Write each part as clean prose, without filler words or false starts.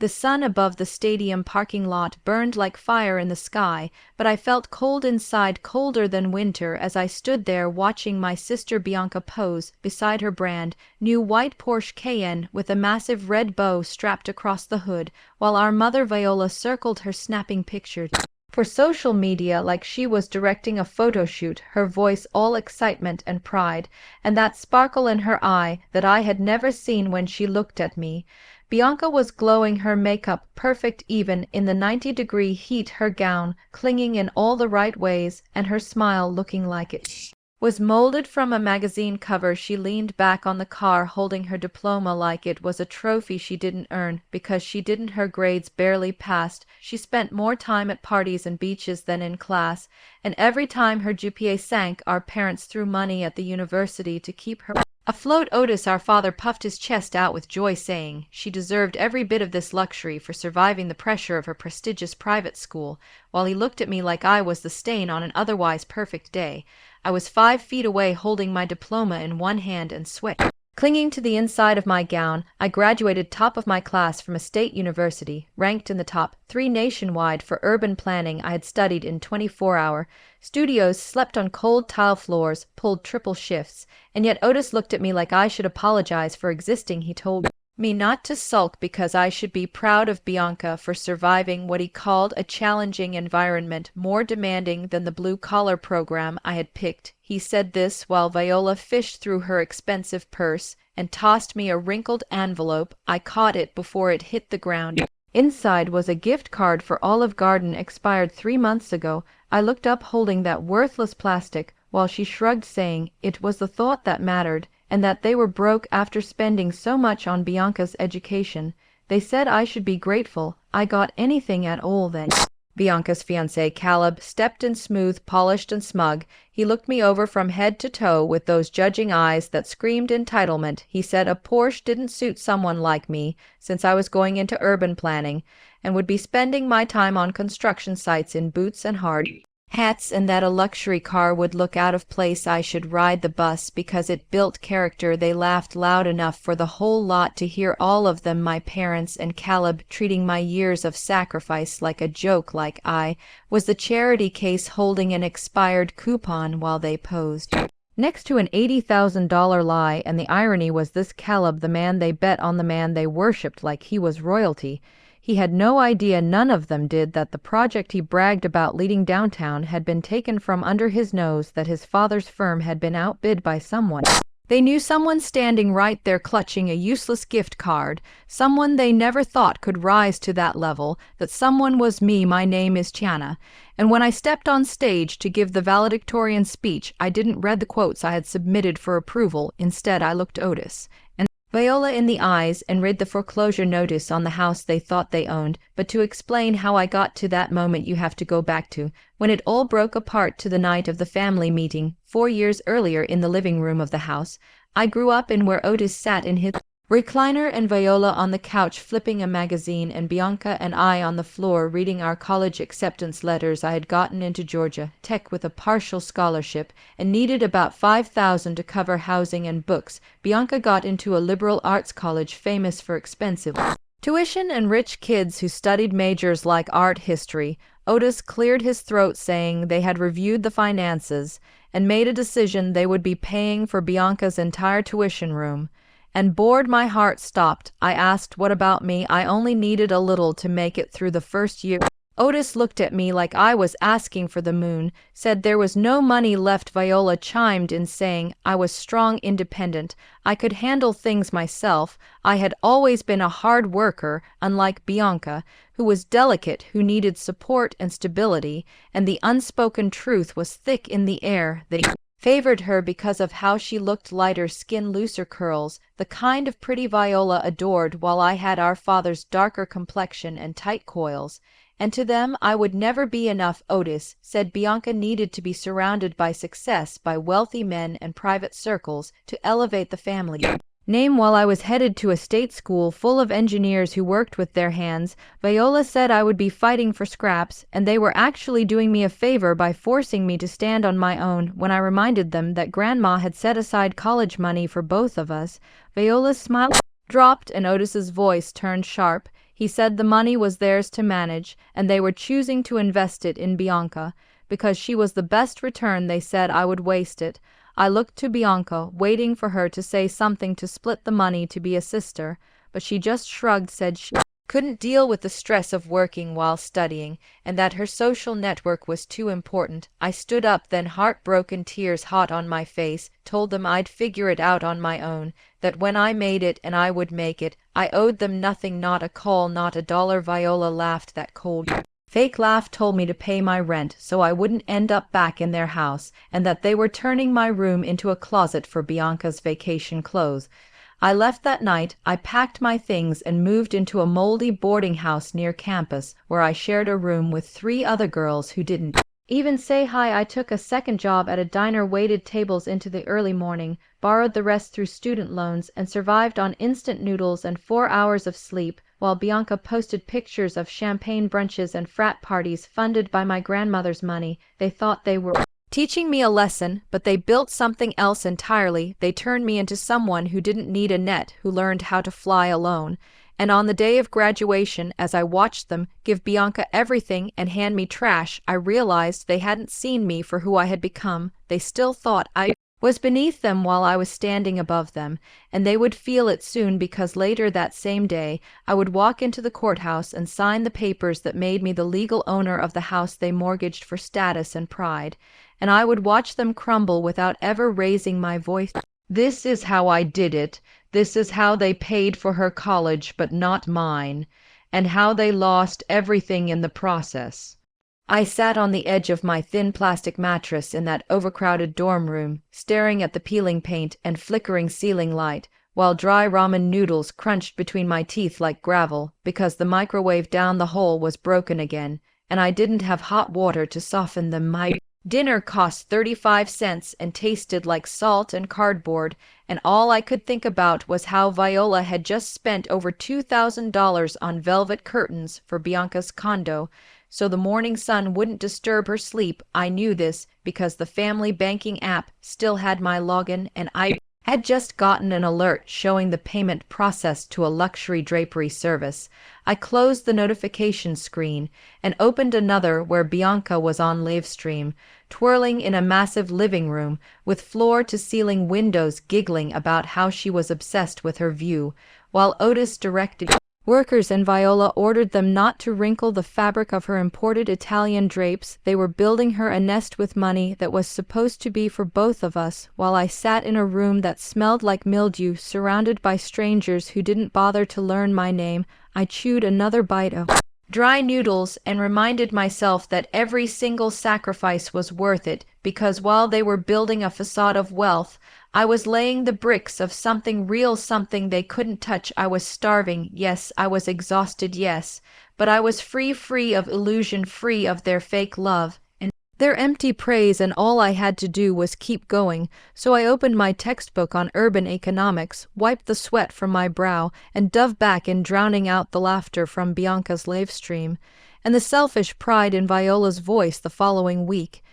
The sun above the stadium parking lot burned like fire in the sky, but I felt cold inside, colder than winter, as I stood there watching my sister Bianca pose beside her brand new white Porsche Cayenne with a massive red bow strapped across the hood, while our mother Viola circled her snapping pictures for social media like she was directing a photo shoot, her voice all excitement and pride, and that sparkle in her eye that I had never seen when she looked at me. Bianca was glowing, her makeup perfect even in the 90-degree heat, her gown clinging in all the right ways, and her smile looking like it was molded from a magazine cover. She leaned back on the car holding her diploma like it was a trophy she didn't earn because she didn't. Her grades barely passed. She spent more time at parties and beaches than in class, and every time her GPA sank, our parents threw money at the university to keep her afloat. Otis, our father, puffed his chest out with joy, saying she deserved every bit of this luxury for surviving the pressure of her prestigious private school, while he looked at me like I was the stain on an otherwise perfect day. I was 5 feet away holding my diploma in one hand and sweat clinging to the inside of my gown. I graduated top of my class from a state university, ranked in the top 3 nationwide for urban planning. I had studied in 24-hour studios, slept on cold tile floors, pulled triple shifts, and yet Otis looked at me like I should apologize for existing. He told me not to sulk because I should be proud of Bianca for surviving what he called a challenging environment more demanding than the blue-collar program I had picked. He said this while Viola fished through her expensive purse and tossed me a wrinkled envelope. I caught it before it hit the ground. Inside was a gift card for Olive Garden, expired 3 months ago. I looked up holding that worthless plastic, while she shrugged, saying it was the thought that mattered, and that they were broke after spending so much on Bianca's education. They said I should be grateful I got anything at all then. Bianca's fiancé, Caleb, stepped in smooth, polished and smug. He looked me over from head to toe with those judging eyes that screamed entitlement. He said a Porsche didn't suit someone like me, since I was going into urban planning and would be spending my time on construction sites in boots and hard hats, and that a luxury car would look out of place. I should ride the bus because it built character. They laughed loud enough for the whole lot to hear, all of them, my parents and Caleb, treating my years of sacrifice like a joke, like I was the charity case holding an expired coupon while they posed next to an $80,000 lie. And the irony was this: Caleb, the man they bet on, the man they worshipped like he was royalty. He had no idea, none of them did, that the project he bragged about leading downtown had been taken from under his nose, that his father's firm had been outbid by someone. They knew, someone standing right there clutching a useless gift card, someone they never thought could rise to that level. That someone was me. My name is Tiana. And when I stepped on stage to give the valedictorian speech, I didn't read the quotes I had submitted for approval. Instead, I looked Otis and Viola in the eyes and read the foreclosure notice on the house they thought they owned. But to explain how I got to that moment, you have to go back to when it all broke apart, to the night of the family meeting 4 years earlier in the living room of the house I grew up in, where Otis sat in his recliner and Viola on the couch flipping a magazine, and Bianca and I on the floor reading our college acceptance letters. I had gotten into Georgia Tech with a partial scholarship and needed about $5,000 to cover housing and books. Bianca got into a liberal arts college famous for expensive tuition and rich kids who studied majors like art history. Otis cleared his throat, saying they had reviewed the finances and made a decision they would be paying for Bianca's entire tuition room and board. My heart stopped. I asked, what about me? I only needed a little to make it through the first year. Otis looked at me like I was asking for the moon, said there was no money left. Viola chimed in, saying I was strong, independent. I could handle things myself. I had always been a hard worker, unlike Bianca, who was delicate, who needed support and stability, and the unspoken truth was thick in the air that favored her because of how she looked, lighter skin, looser curls, the kind of pretty Viola adored, while I had our father's darker complexion and tight coils. And to them I would never be enough. Otis said Bianca needed to be surrounded by success, by wealthy men and private circles to elevate the family name. While I was headed to a state school full of engineers who worked with their hands, Viola said I would be fighting for scraps, and they were actually doing me a favor by forcing me to stand on my own. When I reminded them that Grandma had set aside college money for both of us, Viola's smile dropped and Otis's voice turned sharp. He said the money was theirs to manage, and they were choosing to invest it in Bianca. Because she was the best return, they said I would waste it. I looked to Bianca, waiting for her to say something to split the money to be a sister, but she just shrugged, said she couldn't deal with the stress of working while studying, and that her social network was too important. I stood up then, heartbroken, tears hot on my face, told them I'd figure it out on my own, that when I made it, and I would make it, I owed them nothing, not a call, not a dollar. Viola laughed that cold, fake laugh, told me to pay my rent so I wouldn't end up back in their house, and that they were turning my room into a closet for Bianca's vacation clothes. I left that night. I packed my things and moved into a moldy boarding house near campus, where I shared a room with 3 other girls who didn't even say hi. I took a second job at a diner, waited tables into the early morning, borrowed the rest through student loans, and survived on instant noodles and 4 hours of sleep, while Bianca posted pictures of champagne brunches and frat parties funded by my grandmother's money. They thought they were teaching me a lesson, but they built something else entirely. They turned me into someone who didn't need a net, who learned how to fly alone. And on the day of graduation, as I watched them give Bianca everything and hand me trash, I realized they hadn't seen me for who I had become. They still thought I was beneath them while I was standing above them, and they would feel it soon, because later that same day I would walk into the courthouse and sign the papers that made me the legal owner of the house they mortgaged for status and pride, and I would watch them crumble without ever raising my voice. This is how I did it. This is how they paid for her college, but not mine, and how they lost everything in the process. I sat on the edge of my thin plastic mattress in that overcrowded dorm room, staring at the peeling paint and flickering ceiling light, while dry ramen noodles crunched between my teeth like gravel, because the microwave down the hall was broken again, and I didn't have hot water to soften them. My dinner cost 35 cents and tasted like salt and cardboard, and all I could think about was how Viola had just spent over $2,000 on velvet curtains for Bianca's condo, so the morning sun wouldn't disturb her sleep. I knew this because the family banking app still had my login, and I had just gotten an alert showing the payment processed to a luxury drapery service. I closed the notification screen and opened another where Bianca was on live stream, twirling in a massive living room with floor-to-ceiling windows, giggling about how she was obsessed with her view, while Otis directed workers and Viola ordered them not to wrinkle the fabric of her imported Italian drapes. They were building her a nest with money that was supposed to be for both of us, while I sat in a room that smelled like mildew, surrounded by strangers who didn't bother to learn my name. I chewed another bite of dry noodles and reminded myself that every single sacrifice was worth it, because while they were building a facade of wealth, I was laying the bricks of something real, something they couldn't touch. I was starving, yes, I was exhausted, yes, but I was free of illusion, free of their fake love and their empty praise, and all I had to do was keep going. So I opened my textbook on urban economics, wiped the sweat from my brow, and dove back in, drowning out the laughter from Bianca's live stream, and the selfish pride in Viola's voice the following week,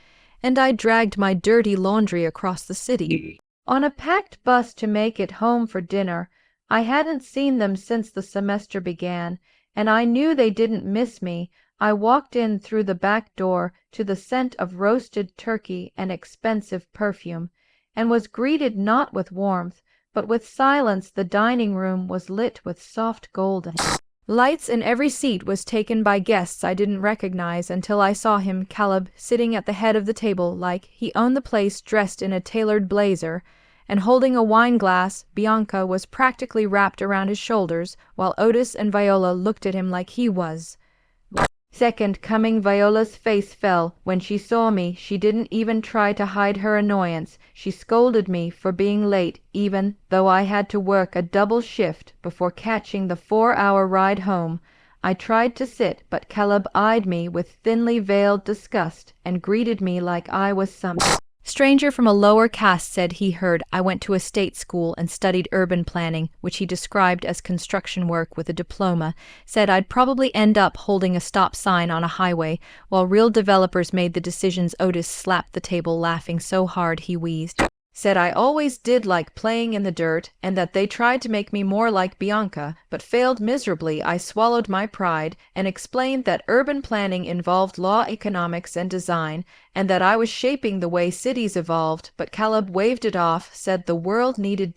and I dragged my dirty laundry across the city on a packed bus to make it home for dinner. I hadn't seen them since the semester began, and I knew they didn't miss me. I walked in through the back door to the scent of roasted turkey and expensive perfume, and was greeted not with warmth, but with silence. The dining room was lit with soft golden lights, and every seat was taken by guests I didn't recognize until I saw him, Caleb, sitting at the head of the table like he owned the place, dressed in a tailored blazer and holding a wine glass. Bianca was practically wrapped around his shoulders, while Otis and Viola looked at him like he was second coming. Viola's face fell when she saw me. She didn't even try to hide her annoyance. She scolded me for being late, even though I had to work a double shift before catching the 4-hour ride home. I tried to sit, but Caleb eyed me with thinly veiled disgust and greeted me like I was some stranger from a lower caste. Said he heard I went to a state school and studied urban planning, which he described as construction work with a diploma. Said I'd probably end up holding a stop sign on a highway, while real developers made the decisions. Otis slapped the table, laughing so hard he wheezed. said I always did like playing in the dirt, and that they tried to make me more like Bianca, but failed miserably. I swallowed my pride, and explained that urban planning involved law, economics, and design, and that I was shaping the way cities evolved, but Caleb waved it off, said the world needed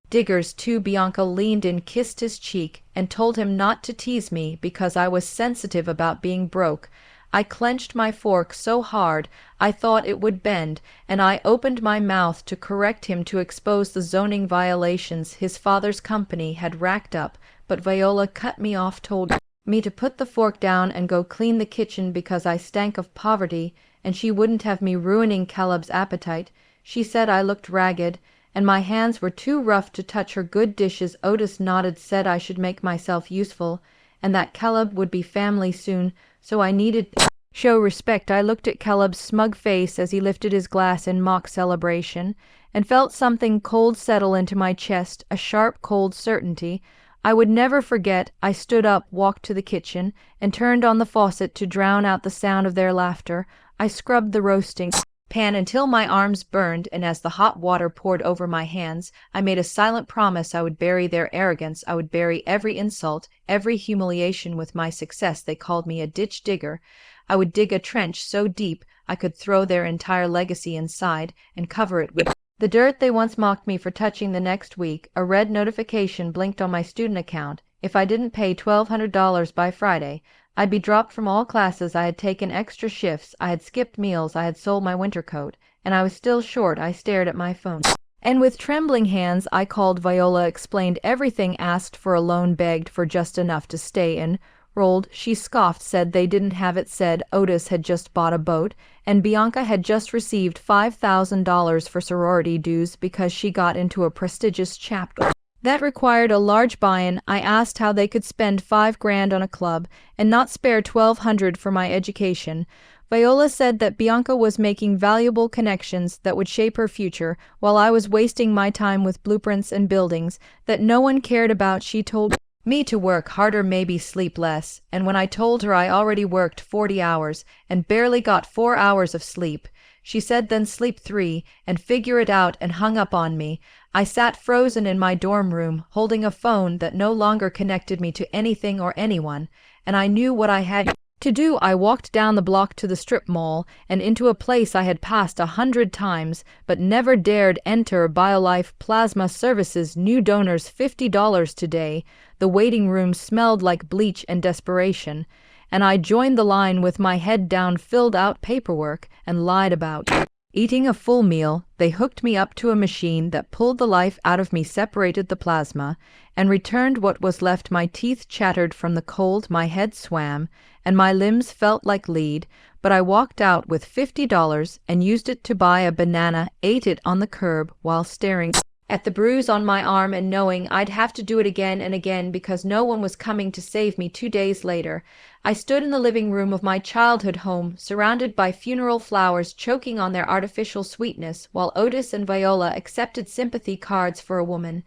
diggers too. Bianca leaned in, kissed his cheek, and told him not to tease me because I was sensitive about being broke. I clenched my fork so hard I thought it would bend, and I opened my mouth to correct him, to expose the zoning violations his father's company had racked up, but Viola cut me off, told me to put the fork down and go clean the kitchen because I stank of poverty, and she wouldn't have me ruining Caleb's appetite. She said I looked ragged, and my hands were too rough to touch her good dishes. Otis nodded, said I should make myself useful, and that Caleb would be family soon, so I needed to show respect. I looked at Caleb's smug face as he lifted his glass in mock celebration, and felt something cold settle into my chest, a sharp, cold certainty I would never forget. I stood up, walked to the kitchen, and turned on the faucet to drown out the sound of their laughter. I scrubbed the roasting pan until my arms burned, and as the hot water poured over my hands, I made a silent promise I would bury their arrogance. I would bury every insult, every humiliation with my success. They called me a ditch digger. I would dig a trench so deep I could throw their entire legacy inside and cover it with the dirt they once mocked me for touching. The next week, a red notification blinked on my student account. If I didn't pay $1,200 by Friday, I'd be dropped from all classes. I had taken extra shifts, I had skipped meals, I had sold my winter coat, and I was still short. I stared at my phone, and with trembling hands I called Viola, explained everything, asked for a loan, begged for just enough to stay in. Rolled. She scoffed, said they didn't have it, said Otis had just bought a boat, and Bianca had just received $5,000 for sorority dues because she got into a prestigious chapter that required a large buy-in. I asked how they could spend $5,000 on a club and not spare $1,200 for my education. Viola said that Bianca was making valuable connections that would shape her future, while I was wasting my time with blueprints and buildings that no one cared about. She told me to work harder, maybe sleep less, and when I told her I already worked 40 hours and barely got 4 hours of sleep, she said then sleep 3 and figure it out, and hung up on me. I sat frozen in my dorm room, holding a phone that no longer connected me to anything or anyone, and I knew what I had to do. I walked down the block to the strip mall and into a place I had passed 100 times but never dared enter. BioLife Plasma Services, new donors $50 today. The waiting room smelled like bleach and desperation, and I joined the line with my head down, filled out paperwork, and lied about eating a full meal. They hooked me up to a machine that pulled the life out of me, separated the plasma, and returned what was left. My teeth chattered from the cold, my head swam, and my limbs felt like lead, but I walked out with $50 and used it to buy a banana, ate it on the curb while staring at the bruise on my arm and knowing I'd have to do it again and again because no one was coming to save me. 2 days later, I stood in the living room of my childhood home, surrounded by funeral flowers choking on their artificial sweetness, while Otis and Viola accepted sympathy cards for a woman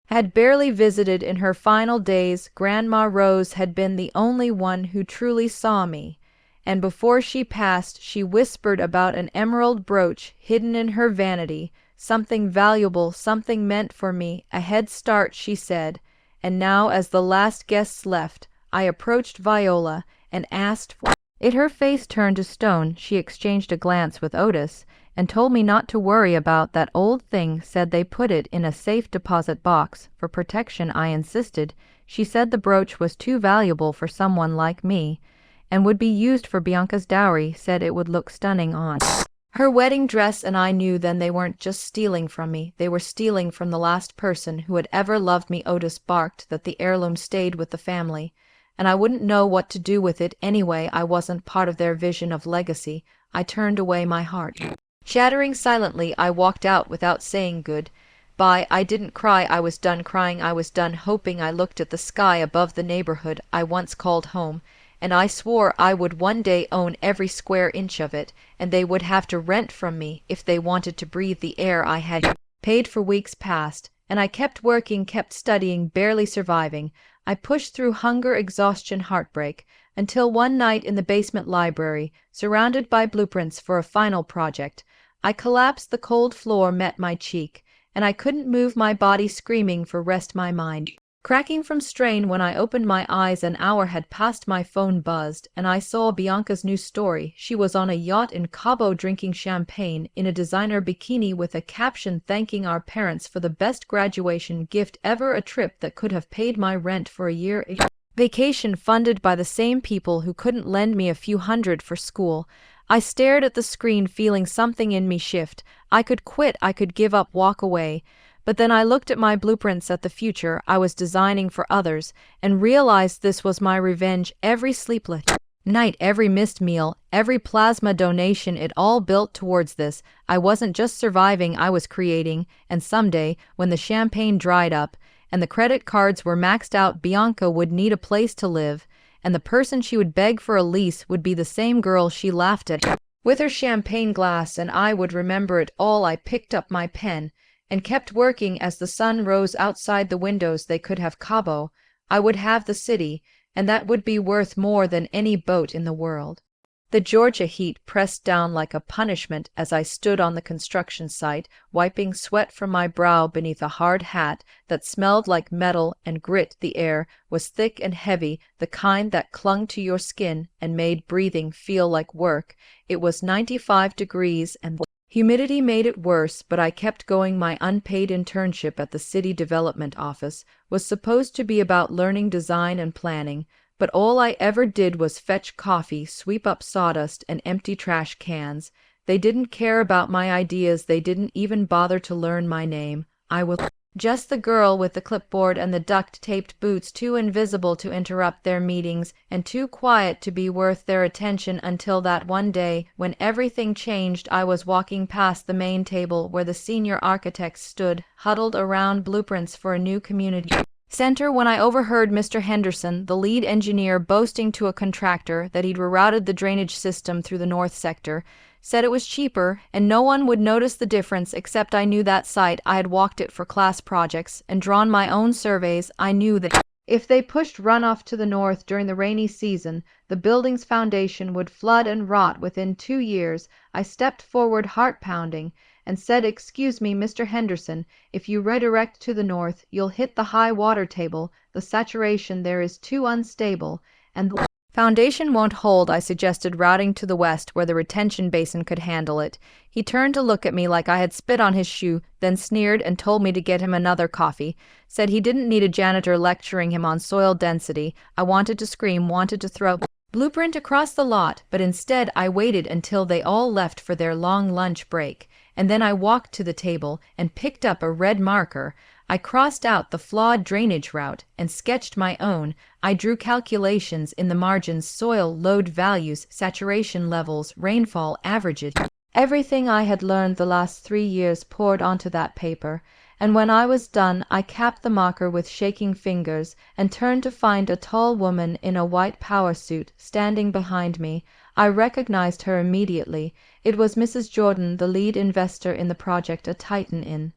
had barely visited in her final days. Grandma Rose had been the only one who truly saw me, and before she passed she whispered about an emerald brooch hidden in her vanity, something valuable, something meant for me, a head start, she said. And now, as the last guests left, I approached Viola and asked for it. Her face turned to stone. She exchanged a glance with Otis and told me not to worry about that old thing, said they put it in a safe deposit box for protection. I insisted. She said the brooch was too valuable for someone like me and would be used for Bianca's dowry, said it would look stunning on her wedding dress. And I knew then they weren't just stealing from me, they were stealing from the last person who had ever loved me. Otis barked that the heirloom stayed with the family, and I wouldn't know what to do with it anyway. I wasn't part of their vision of legacy. I turned away, my heart shattering silently. I walked out without saying good-bye. I didn't cry. I was done crying. I was done hoping. I looked at the sky above the neighborhood I once called home, and I swore I would one day own every square inch of it, and they would have to rent from me if they wanted to breathe the air I had paid for. Weeks passed, and I kept working, kept studying, barely surviving. I pushed through hunger, exhaustion, heartbreak, until one night in the basement library, surrounded by blueprints for a final project, I collapsed, the cold floor met my cheek, and I couldn't move my body, screaming for rest, my mind cracking from strain. When I opened my eyes, an hour had passed. My phone buzzed, and I saw Bianca's new story. She was on a yacht in Cabo drinking champagne in a designer bikini with a caption thanking our parents for the best graduation gift ever, a trip that could have paid my rent for a year, a vacation funded by the same people who couldn't lend me a few hundred for school. I stared at the screen, feeling something in me shift. I could quit, I could give up, walk away. But then I looked at my blueprints, at the future I was designing for others, and realized this was my revenge. Every sleepless night, every missed meal, every plasma donation, it all built towards this. I wasn't just surviving, I was creating. And someday, when the champagne dried up and the credit cards were maxed out, Bianca would need a place to live, and the person she would beg for a lease would be the same girl she laughed at with her champagne glass, and I would remember it all. I picked up my pen and kept working. As the sun rose outside the windows, they could have Cabo, I would have the city, and that would be worth more than any boat in the world. The Georgia heat pressed down like a punishment as I stood on the construction site, wiping sweat from my brow beneath a hard hat that smelled like metal and grit. The air was thick and heavy, the kind that clung to your skin and made breathing feel like work. It was 95 degrees and the humidity made it worse, but I kept going. My unpaid internship at the city development office was supposed to be about learning design and planning, but all I ever did was fetch coffee, sweep up sawdust, and empty trash cans. They didn't care about my ideas, they didn't even bother to learn my name. I was just the girl with the clipboard and the duct-taped boots, too invisible to interrupt their meetings, and too quiet to be worth their attention, until that one day, when everything changed. I was walking past the main table where the senior architects stood, huddled around blueprints for a new community center, when I overheard Mr. Henderson, the lead engineer, boasting to a contractor that he'd rerouted the drainage system through the north sector, said it was cheaper and no one would notice the difference, except I knew that site. I had walked it for class projects and drawn my own surveys. I knew that if they pushed runoff to the north during the rainy season, the building's foundation would flood and rot within 2 years. I stepped forward, heart pounding, and said, "Excuse me, Mr. Henderson, if you redirect to the north, you'll hit the high water table. The saturation there is too unstable, and the foundation won't hold." I suggested routing to the west where the retention basin could handle it. He turned to look at me like I had spit on his shoe, then sneered and told me to get him another coffee. Said he didn't need a janitor lecturing him on soil density. I wanted to scream, wanted to throw blueprint across the lot, but instead I waited until they all left for their long lunch break. And then I walked to the table and picked up a red marker. I crossed out the flawed drainage route and sketched my own. I drew calculations in the margins, soil load values, saturation levels, rainfall averages. Everything I had learned the last 3 years poured onto that paper, and when I was done I capped the marker with shaking fingers and turned to find a tall woman in a white power suit standing behind me. I recognized her immediately. It was Mrs. Jordan, the lead investor in the project, a titan in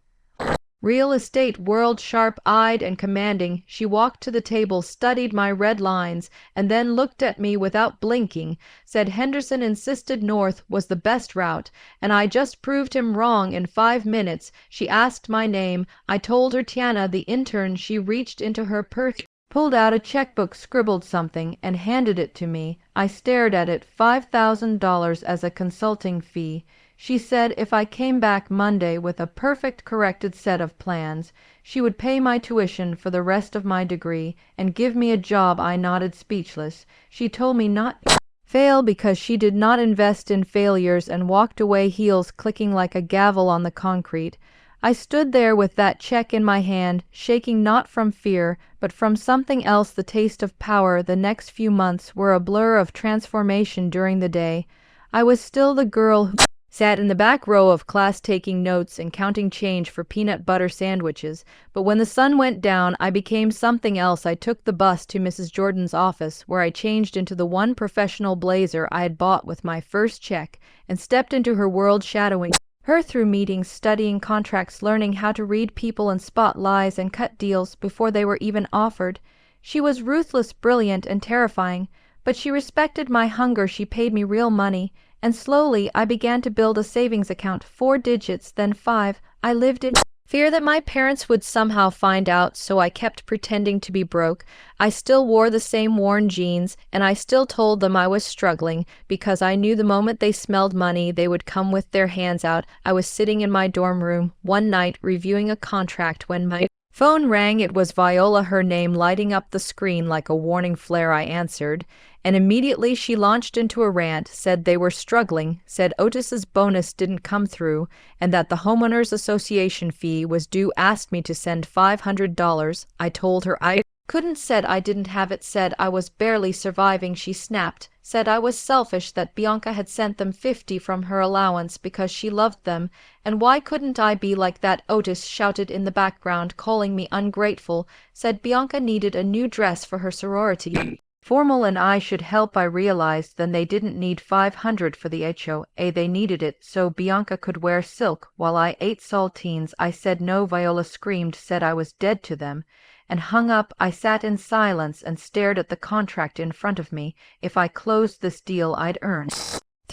real estate world, sharp-eyed and commanding. She walked to the table, studied my red lines, and then looked at me without blinking, said Henderson insisted north was the best route, and I just proved him wrong in 5 minutes. She asked my name. I told her Tiana, the intern. She reached into her purse, pulled out a checkbook, scribbled something, and handed it to me. I stared at it. $5,000 as a consulting fee. She said if I came back Monday with a perfect corrected set of plans, she would pay my tuition for the rest of my degree and give me a job. I nodded, speechless. She told me not to fail because she did not invest in failures, and walked away, heels clicking like a gavel on the concrete. I stood there with that check in my hand, shaking not from fear, but from something else, the taste of power. The next few months were a blur of transformation. During the day, I was still the girl who sat in the back row of class taking notes and counting change for peanut butter sandwiches, but when the sun went down I became something else. I took the bus to Mrs. Jordan's office, where I changed into the one professional blazer I had bought with my first check, and stepped into her world, shadowing her through meetings, studying contracts, learning how to read people and spot lies and cut deals before they were even offered. She was ruthless, brilliant, and terrifying, But she respected my hunger, she paid me real money, and slowly I began to build a savings account, 4 digits, then 5. I lived in fear that my parents would somehow find out, so I kept pretending to be broke. I still wore the same worn jeans, and I still told them I was struggling, because I knew the moment they smelled money, they would come with their hands out. I was sitting in my dorm room one night reviewing a contract when my phone rang. It was Viola, her name lighting up the screen like a warning flare. I answered, and immediately she launched into a rant, said they were struggling, said Otis's bonus didn't come through, and that the homeowners association fee was due, asked me to send $500. I told her I couldn't, said I didn't have it, said I was barely surviving. She snapped, said I was selfish, that Bianca had sent them 50 from her allowance because she loved them, and why couldn't I be like that? Otis shouted in the background, calling me ungrateful, said Bianca needed a new dress for her sorority formal and I should help. I realized then they didn't need 500 for the HOA, they needed it so Bianca could wear silk while I ate saltines. I said no. Viola screamed, said I was dead to them, and hung up. I sat in silence and stared at the contract in front of me. If I closed this deal, I'd earn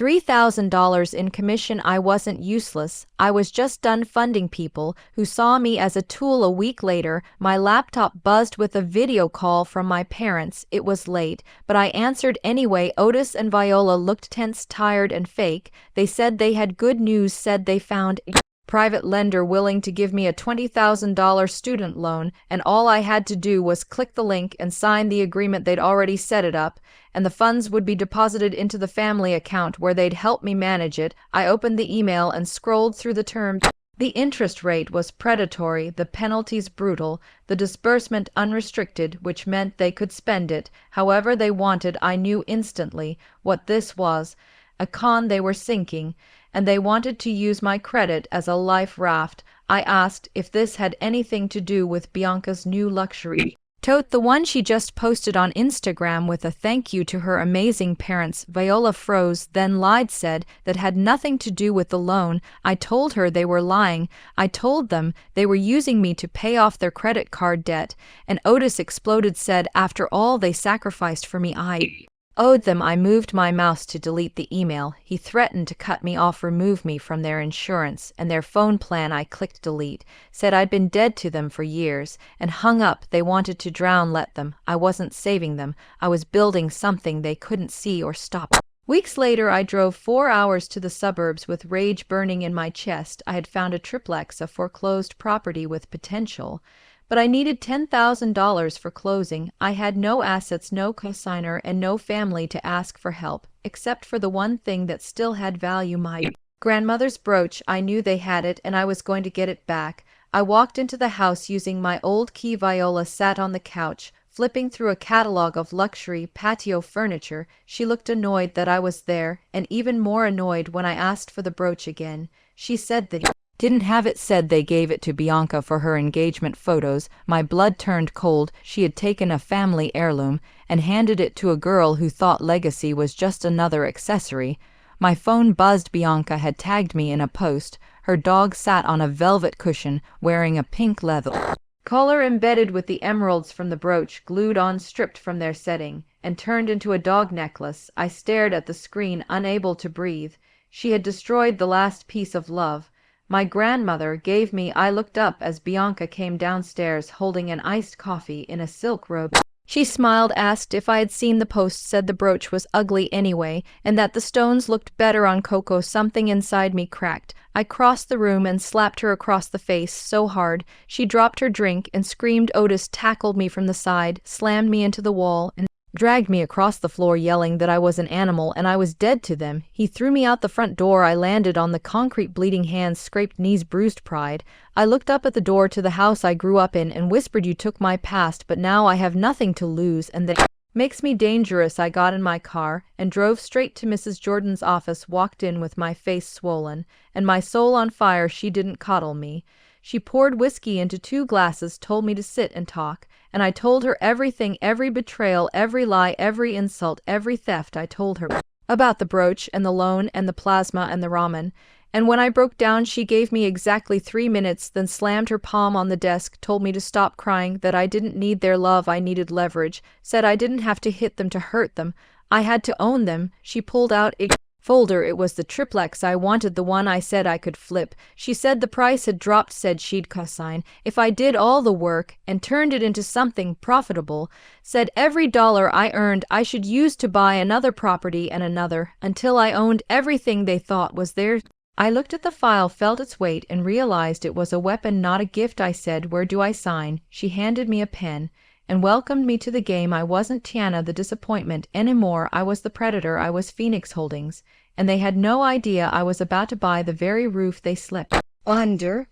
$3,000 in commission. I wasn't useless. I was just done funding people who saw me as a tool. A week later, my laptop buzzed with a video call from my parents. It was late, but I answered anyway. Otis and Viola looked tense, tired, and fake. They said they had good news, said they found a private lender willing to give me a $20,000 student loan, and all I had to do was click the link and sign the agreement. They'd already set it up, and the funds would be deposited into the family account where they'd help me manage it. I opened the email and scrolled through the terms. The interest rate was predatory, the penalties brutal, the disbursement unrestricted, which meant they could spend it however they wanted. I knew instantly what this was, a con they were sinking, and they wanted to use my credit as a life raft. I asked if this had anything to do with Bianca's new luxury tote, the one she just posted on Instagram with a thank you to her amazing parents. Viola froze, then lied, said that had nothing to do with the loan. I told her they were lying. I told them they were using me to pay off their credit card debt, and Otis exploded, said after all they sacrificed for me, I owed them. I moved my mouse to delete the email. He threatened to cut me off, remove me from their insurance and their phone plan. I clicked delete, said I'd been dead to them for years, and hung up. They wanted to drown, let them. I wasn't saving them. I was building something they couldn't see or stop. Weeks later, I drove 4 hours to the suburbs with rage burning in my chest. I had found a triplex, a foreclosed property with potential, but I needed $10,000 for closing. I had no assets, no cosigner, and no family to ask for help, except for the one thing that still had value, my grandmother's brooch. I knew they had it, and I was going to get it back. I walked into the house using my old key. Viola sat on the couch, flipping through a catalog of luxury patio furniture. She looked annoyed that I was there, and even more annoyed when I asked for the brooch again. She said that didn't have it, said they gave it to Bianca for her engagement photos. My blood turned cold. She had taken a family heirloom and handed it to a girl who thought legacy was just another accessory. My phone buzzed. Bianca had tagged me in a post. Her dog sat on a velvet cushion, wearing a pink leather collar embedded with the emeralds from the brooch glued on, stripped from their setting, and turned into a dog necklace. I stared at the screen, unable to breathe. She had destroyed the last piece of love my grandmother gave me. I looked up as Bianca came downstairs holding an iced coffee in a silk robe. She smiled, asked if I had seen the post, said the brooch was ugly anyway, and that the stones looked better on Coco. Something inside me cracked. I crossed the room and slapped her across the face so hard she dropped her drink and screamed. Otis tackled me from the side, slammed me into the wall, and dragged me across the floor, yelling that I was an animal and I was dead to them. He threw me out the front door. I landed on the concrete, bleeding hands, scraped knees, bruised pride. I looked up at the door to the house I grew up in and whispered, you took my past, but now I have nothing to lose, and that makes me dangerous. I got in my car and drove straight to Mrs. Jordan's office, walked in with my face swollen and my soul on fire. She didn't coddle me. She poured whiskey into 2 glasses, told me to sit and talk, and I told her everything, every betrayal, every lie, every insult, every theft. I told her about the brooch and the loan and the plasma and the ramen. And when I broke down, she gave me exactly 3 minutes, then slammed her palm on the desk, told me to stop crying, that I didn't need their love, I needed leverage, said I didn't have to hit them to hurt them. I had to own them. She pulled out a folder. It was the triplex I wanted, the one I said I could flip. She said the price had dropped, said she'd cosign if I did all the work and turned it into something profitable. Said every dollar I earned I should use to buy another property and another, until I owned everything they thought was theirs. I looked at the file, felt its weight, and realized it was a weapon, not a gift. I said, "Where do I sign?" She handed me a pen and welcomed me to the game. I wasn't Tiana the disappointment anymore. I was the predator. I was Phoenix Holdings, and they had no idea I was about to buy the very roof they slept under.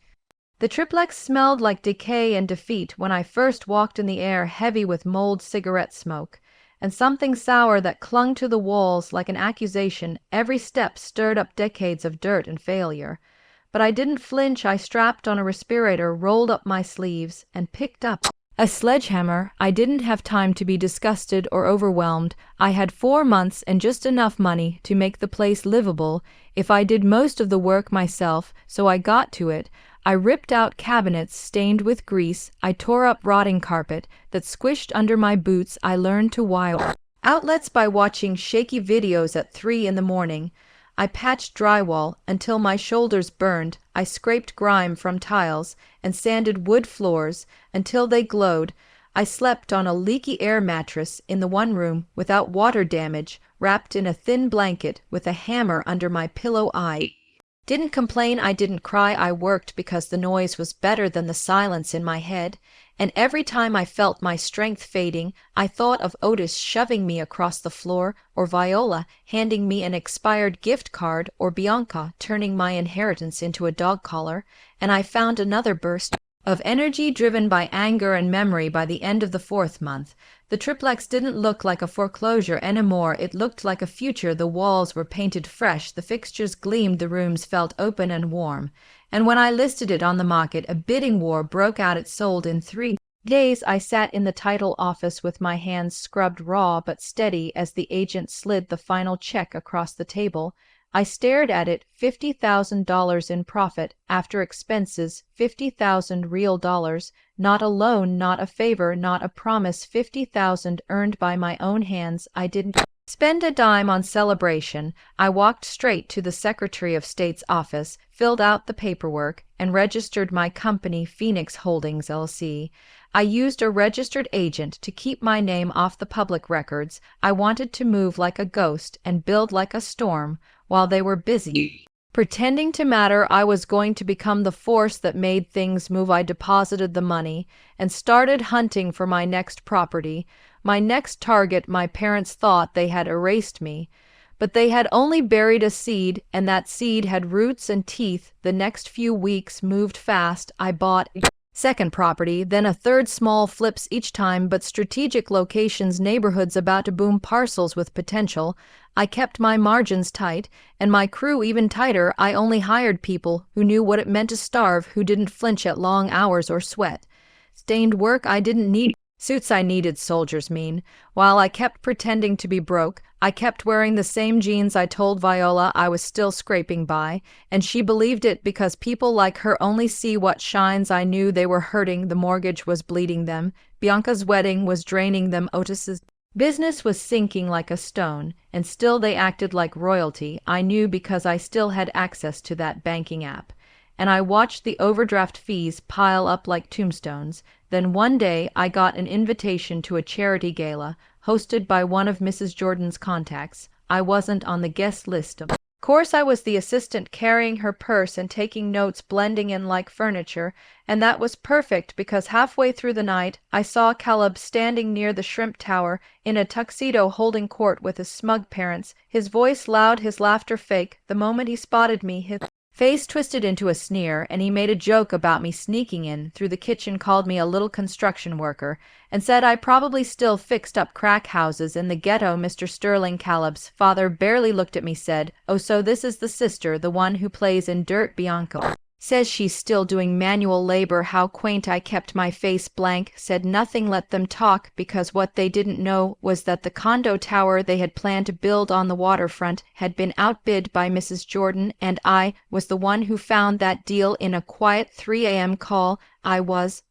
The triplex smelled like decay and defeat when I first walked in, the air heavy with mold, cigarette smoke, and something sour that clung to the walls like an accusation. Every step stirred up decades of dirt and failure. But I didn't flinch. I strapped on a respirator, rolled up my sleeves, and picked up a sledgehammer. I didn't have time to be disgusted or overwhelmed. I had 4 months and just enough money to make the place livable if I did most of the work myself, so I got to it. I ripped out cabinets stained with grease. I tore up rotting carpet that squished under my boots. I learned to wire outlets by watching shaky videos at 3 in the morning. I patched drywall until my shoulders burned. I scraped grime from tiles and sanded wood floors until they glowed. I slept on a leaky air mattress in the one room without water damage, wrapped in a thin blanket with a hammer under my pillow. I didn't complain. I didn't cry. I worked because the noise was better than the silence in my head. And every time I felt my strength fading, I thought of Otis shoving me across the floor, or Viola handing me an expired gift card, or Bianca turning my inheritance into a dog collar, and I found another burst of energy driven by anger and memory. By the end of the 4th month, the triplex didn't look like a foreclosure anymore. It looked like a future. The walls were painted fresh, the fixtures gleamed, the rooms felt open and warm. And when I listed it on the market, a bidding war broke out. It sold in 3 days. I sat in the title office with my hands scrubbed raw but steady as the agent slid the final check across the table. I stared at it. $50,000 in profit after expenses, 50,000 real dollars, not a loan, not a favor, not a promise. 50,000 earned by my own hands. I didn't spend a dime on celebration. I walked straight to the Secretary of State's office, filled out the paperwork, and registered my company, Phoenix Holdings, LC. I used a registered agent to keep my name off the public records. I wanted to move like a ghost and build like a storm while they were busy pretending to matter. I was going to become the force that made things move. I deposited the money and started hunting for my next property, my next target. My parents thought they had erased me, but they had only buried a seed, and that seed had roots and teeth. The next few weeks moved fast. I bought a second property, then a third, small flips each time, but strategic locations, neighborhoods about to boom, parcels with potential. I kept my margins tight, and my crew even tighter. I only hired people who knew what it meant to starve, who didn't flinch at long hours or sweat stained work. I didn't need suits, I needed soldiers. While I kept pretending to be broke, I kept wearing the same jeans. I told Viola I was still scraping by, and she believed it because people like her only see what shines. I knew they were hurting. The mortgage was bleeding them. Bianca's wedding was draining them. Otis's business was sinking like a stone, and still they acted like royalty. I knew because I still had access to that banking app, and I watched the overdraft fees pile up like tombstones. Then one day I got an invitation to a charity gala hosted by one of Mrs. Jordan's contacts. I wasn't on the guest list. Of course, I was the assistant carrying her purse and taking notes, blending in like furniture, and that was perfect because halfway through the night I saw Caleb standing near the shrimp tower in a tuxedo holding court with his smug parents, his voice loud, his laughter fake. The moment he spotted me, his face twisted into a sneer, and he made a joke about me sneaking in through the kitchen, called me a little construction worker, and said I probably still fixed up crack houses in the ghetto. Mr. Sterling, Caleb's father, barely looked at me, said, "Oh, so this is the sister, the one who plays in Dirt. Bianca says she's still doing manual labor." How quaint. I kept my face blank, said nothing, let them talk, because what they didn't know was that the condo tower they had planned to build on the waterfront had been outbid by Mrs. Jordan, and I was the one who found that deal in a quiet 3 a.m. call. I was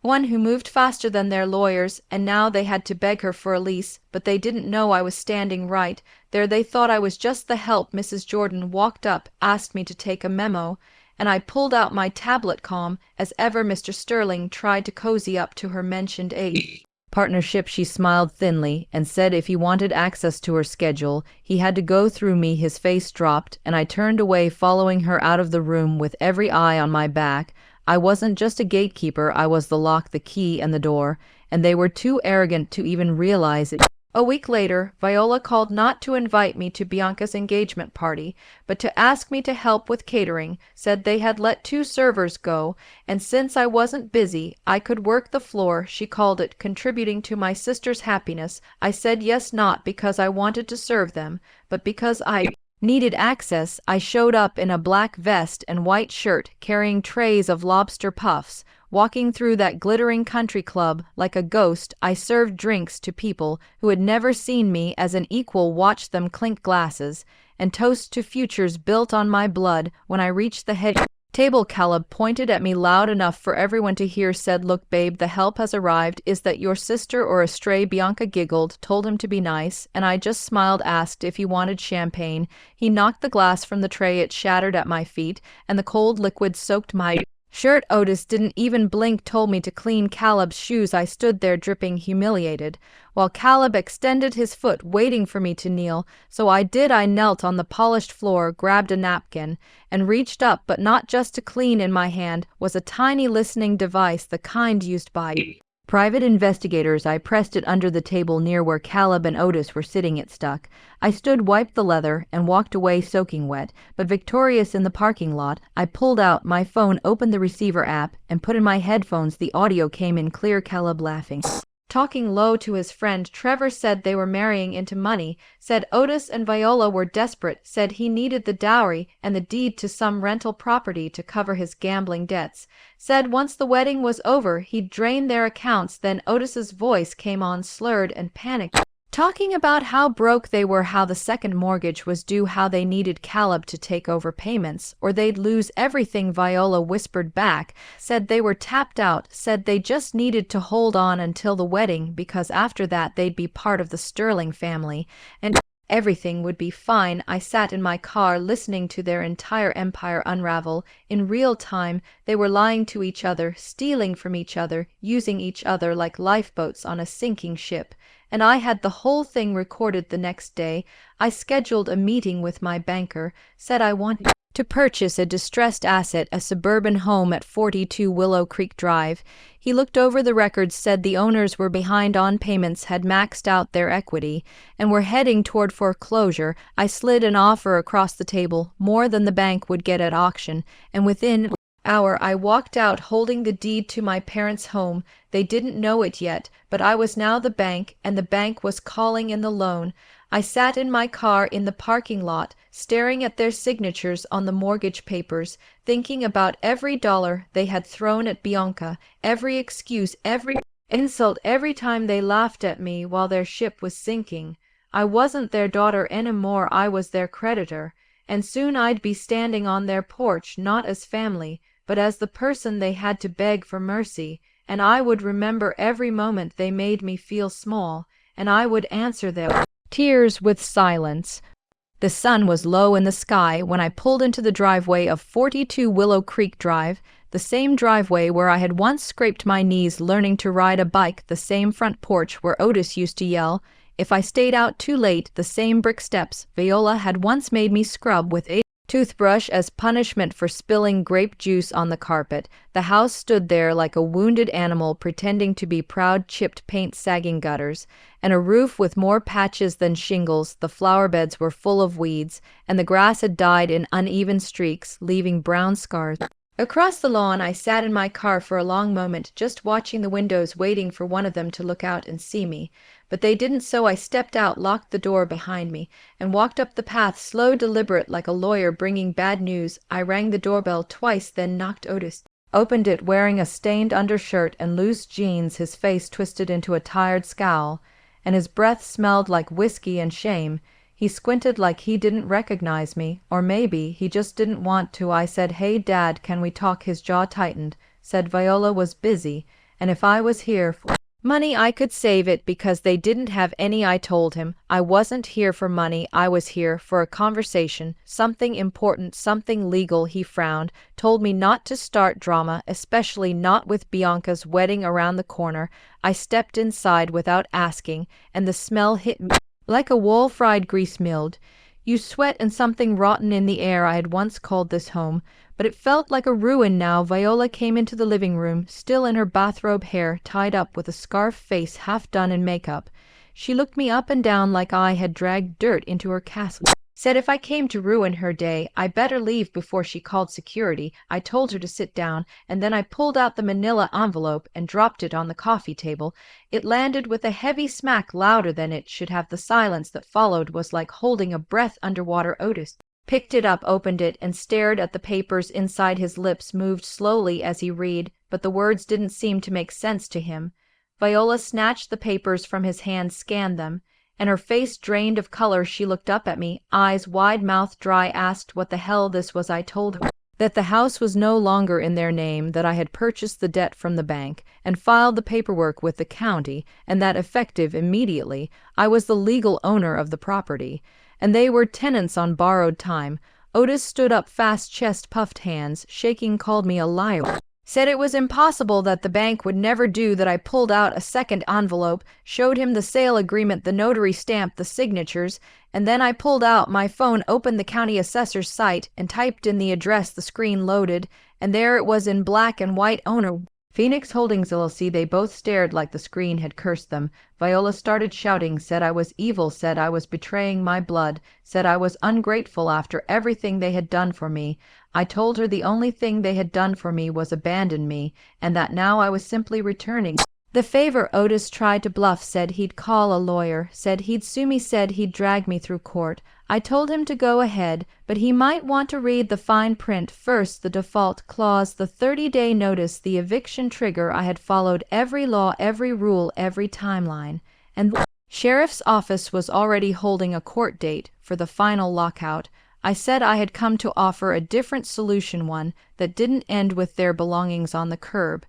one who moved faster than their lawyers, and now they had to beg her for a lease, but they didn't know I was standing right there. They thought I was just the help. Mrs. Jordan walked up, asked me to take a memo, and I pulled out my tablet calm as ever. Mr. Sterling tried to cozy up to her mentioned age partnership. She smiled thinly and said if he wanted access to her schedule, he had to go through me. His face dropped, and I turned away, following her out of the room with every eye on my back. I wasn't just a gatekeeper, I was the lock, the key, and the door, and they were too arrogant to even realize it. A week later, Viola called not to invite me to Bianca's engagement party, but to ask me to help with catering, said they had let 2 servers go, and since I wasn't busy, I could work the floor. She called it contributing to my sister's happiness. I said yes, not because I wanted to serve them, but because I needed access. I showed up in a black vest and white shirt, carrying trays of lobster puffs. Walking through that glittering country club like a ghost, I served drinks to people who had never seen me as an equal, watched them clink glasses, and toast to futures built on my blood. When I reached the head table, Caleb pointed at me loud enough for everyone to hear, said, "Look, babe, the help has arrived. Is that your sister or a stray?" Bianca giggled, told him to be nice, and I just smiled, asked if he wanted champagne. He knocked the glass from the tray. It shattered at my feet, and the cold liquid soaked my shirt. Otis didn't even blink, told me to clean Caleb's shoes. I stood there dripping, humiliated, while Caleb extended his foot, waiting for me to kneel. So I did. I knelt on the polished floor, grabbed a napkin, and reached up, but not just to clean. In my hand was a tiny listening device, the kind used by private investigators. I pressed it under the table near where Caleb and Otis were sitting. It stuck. I stood, wiped the leather, and walked away soaking wet, but victorious. In the parking lot, I pulled out my phone, opened the receiver app, and put in my headphones. The audio came in clear. Caleb laughing, talking low to his friend. Trevor said they were marrying into money, said Otis and Viola were desperate, said he needed the dowry and the deed to some rental property to cover his gambling debts, said once the wedding was over he'd drain their accounts. Then Otis's voice came on, slurred and panicked, talking about how broke they were, how the second mortgage was due, how they needed Caleb to take over payments or they'd lose everything. Viola whispered back, said they were tapped out, said they just needed to hold on until the wedding because after that they'd be part of the Sterling family and everything would be fine. I sat in my car listening to their entire empire unravel in real time. They were lying to each other, stealing from each other, using each other like lifeboats on a sinking ship. And I had the whole thing recorded. The next day, I scheduled a meeting with my banker, said I wanted to purchase a distressed asset, a suburban home at 42 Willow Creek Drive. He looked over the records, said the owners were behind on payments, had maxed out their equity, and were heading toward foreclosure. I slid an offer across the table, more than the bank would get at auction, and within an hour I walked out holding the deed to my parents' home. They didn't know it yet, but I was now the bank, and the bank was calling in the loan. I sat in my car in the parking lot, staring at their signatures on the mortgage papers, thinking about every dollar they had thrown at Bianca, every excuse, every insult, every time they laughed at me while their ship was sinking. I wasn't their daughter anymore, I was their creditor, and soon I'd be standing on their porch, not as family, but as the person they had to beg for mercy, and I would remember every moment they made me feel small, and I would answer their tears with silence. The sun was low in the sky when I pulled into the driveway of 42 Willow Creek Drive, the same driveway where I had once scraped my knees learning to ride a bike, the same front porch where Otis used to yell if I stayed out too late, the same brick steps Viola had once made me scrub with a toothbrush as punishment for spilling grape juice on the carpet. The house stood there like a wounded animal pretending to be proud, chipped paint sagging gutters, and a roof with more patches than shingles. The flower beds were full of weeds, and the grass had died in uneven streaks, leaving brown scars. Across the lawn, I sat in my car for a long moment, just watching the windows, waiting for one of them to look out and see me. But they didn't, so I stepped out, locked the door behind me, and walked up the path, slow, deliberate, like a lawyer bringing bad news. I rang the doorbell twice, then knocked. Otis opened it, wearing a stained undershirt and loose jeans, his face twisted into a tired scowl, and his breath smelled like whiskey and shame. He squinted like he didn't recognize me, or maybe he just didn't want to. I said, "Hey, Dad, can we talk?" His jaw tightened, said Viola was busy, and if I was here for money I could save it because they didn't have any. I told him I wasn't here for money, I was here for a conversation, something important, something legal. He frowned, told me not to start drama, especially not with Bianca's wedding around the corner. I stepped inside without asking, and the smell hit me like a wall-fried grease milled. You sweat and something rotten in the air. I had once called this home, but it felt like a ruin now. Viola came into the living room, still in her bathrobe, hair tied up with a scarf, face half done in makeup. She looked me up and down like I had dragged dirt into her castle. Said if I came to ruin her day, I better leave before she called security. I told her to sit down, and then I pulled out the manila envelope and dropped it on the coffee table. It landed with a heavy smack, louder than it should have. The silence that followed was like holding a breath underwater. Otis picked it up, opened it, and stared at the papers inside. His lips moved slowly as he read, but the words didn't seem to make sense to him. Viola snatched the papers from his hand, scanned them, and her face drained of color. She looked up at me, eyes wide, mouth dry, asked what the hell this was. I told her that the house was no longer in their name, that I had purchased the debt from the bank and filed the paperwork with the county, and that effective immediately, I was the legal owner of the property, and they were tenants on borrowed time. Otis stood up fast, chest puffed, hands shaking, called me a liar. Said it was impossible, that the bank would never do that. I pulled out a second envelope, showed him the sale agreement, the notary stamp, the signatures, and then I pulled out my phone, opened the county assessor's site, and typed in the address. The screen loaded, and there it was in black and white: owner, Phoenix Holdings LLC. They both stared like the screen had cursed them. Viola started shouting, said I was evil, said I was betraying my blood, said I was ungrateful after everything they had done for me. I told her the only thing they had done for me was abandon me, and that now I was simply returning the favor. Otis tried to bluff, said he'd call a lawyer, said he'd sue me, said he'd drag me through court. I told him to go ahead, but he might want to read the fine print first, the default clause, the 30-day notice, the eviction trigger. I had followed every law, every rule, every timeline, and the sheriff's office was already holding a court date for the final lockout. I said I had come to offer a different solution, one that didn't end with their belongings on the curb.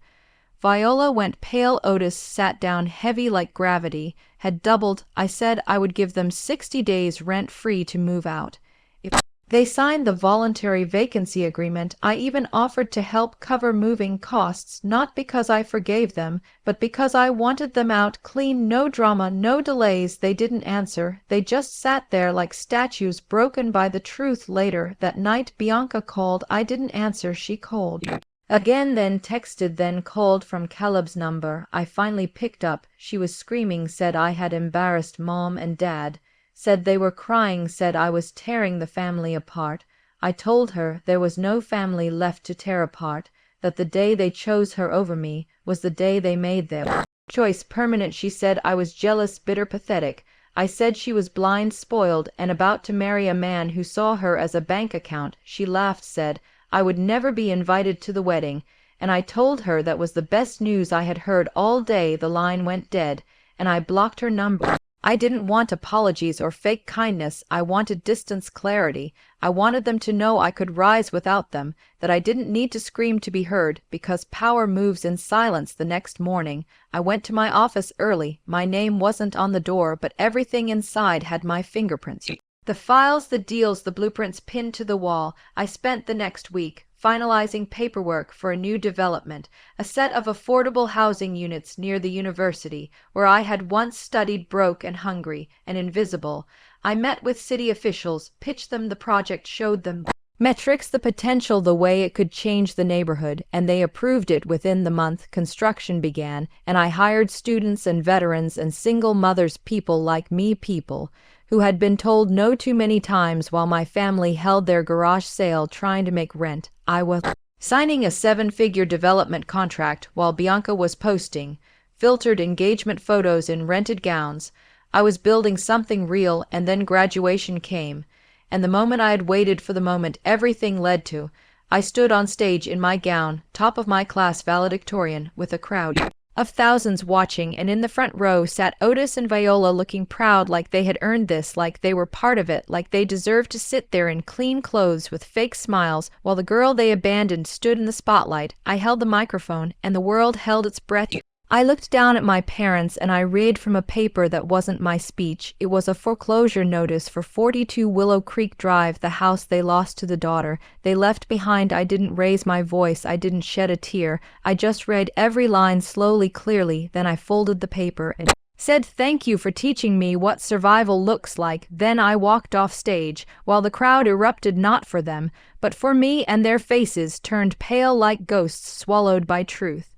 Viola went pale. Otis sat down, heavy like gravity, had doubled. I said I would give them 60 days rent-free to move out if they signed the voluntary vacancy agreement. I even offered to help cover moving costs, not because I forgave them, but because I wanted them out clean. No drama, no delays. They didn't answer. They just sat there like statues, broken by the truth. Later that night Bianca called. I didn't answer. She called again, then texted, then called from Caleb's number. I finally picked up. She was screaming, said I had embarrassed Mom and Dad, said they were crying, said I was tearing the family apart. I told her there was no family left to tear apart, that the day they chose her over me was the day they made their choice permanent. She said I was jealous, bitter, pathetic. I said she was blind, spoiled, and about to marry a man who saw her as a bank account. She laughed, said I would never be invited to the wedding, and I told her that was the best news I had heard all day. The line went dead, and I blocked her number. I didn't want apologies or fake kindness. I wanted distance, clarity. I wanted them to know I could rise without them, that I didn't need to scream to be heard, because power moves in silence. The next morning, I went to my office early. My name wasn't on the door, but everything inside had my fingerprints. The files, the deals, the blueprints pinned to the wall. I spent the next week finalizing paperwork for a new development, a set of affordable housing units near the university, where I had once studied, broke and hungry and invisible. I met with city officials, pitched them the project, showed them metrics, the potential, the way it could change the neighborhood, and they approved it. Within the month, construction began, and I hired students and veterans and single mothers, people like me, people who had been told no too many times while my family held their garage sale trying to make rent. I was signing a 7-figure development contract while Bianca was posting filtered engagement photos in rented gowns. I was building something real, and then graduation came, and the moment I had waited for, the moment everything led to. I stood on stage in my gown, top of my class, valedictorian, with a crowd of thousands watching, and in the front row sat Otis and Viola looking proud, like they had earned this, like they were part of it, like they deserved to sit there in clean clothes with fake smiles, while the girl they abandoned stood in the spotlight. I held the microphone, and the world held its breath. I looked down at my parents and I read from a paper that wasn't my speech. It was a foreclosure notice for 42 Willow Creek Drive, the house they lost to the daughter they left behind. I didn't raise my voice, I didn't shed a tear. I just read every line slowly, clearly, then I folded the paper and said thank you for teaching me what survival looks like. Then I walked off stage, while the crowd erupted not for them, but for me, and their faces turned pale like ghosts swallowed by truth.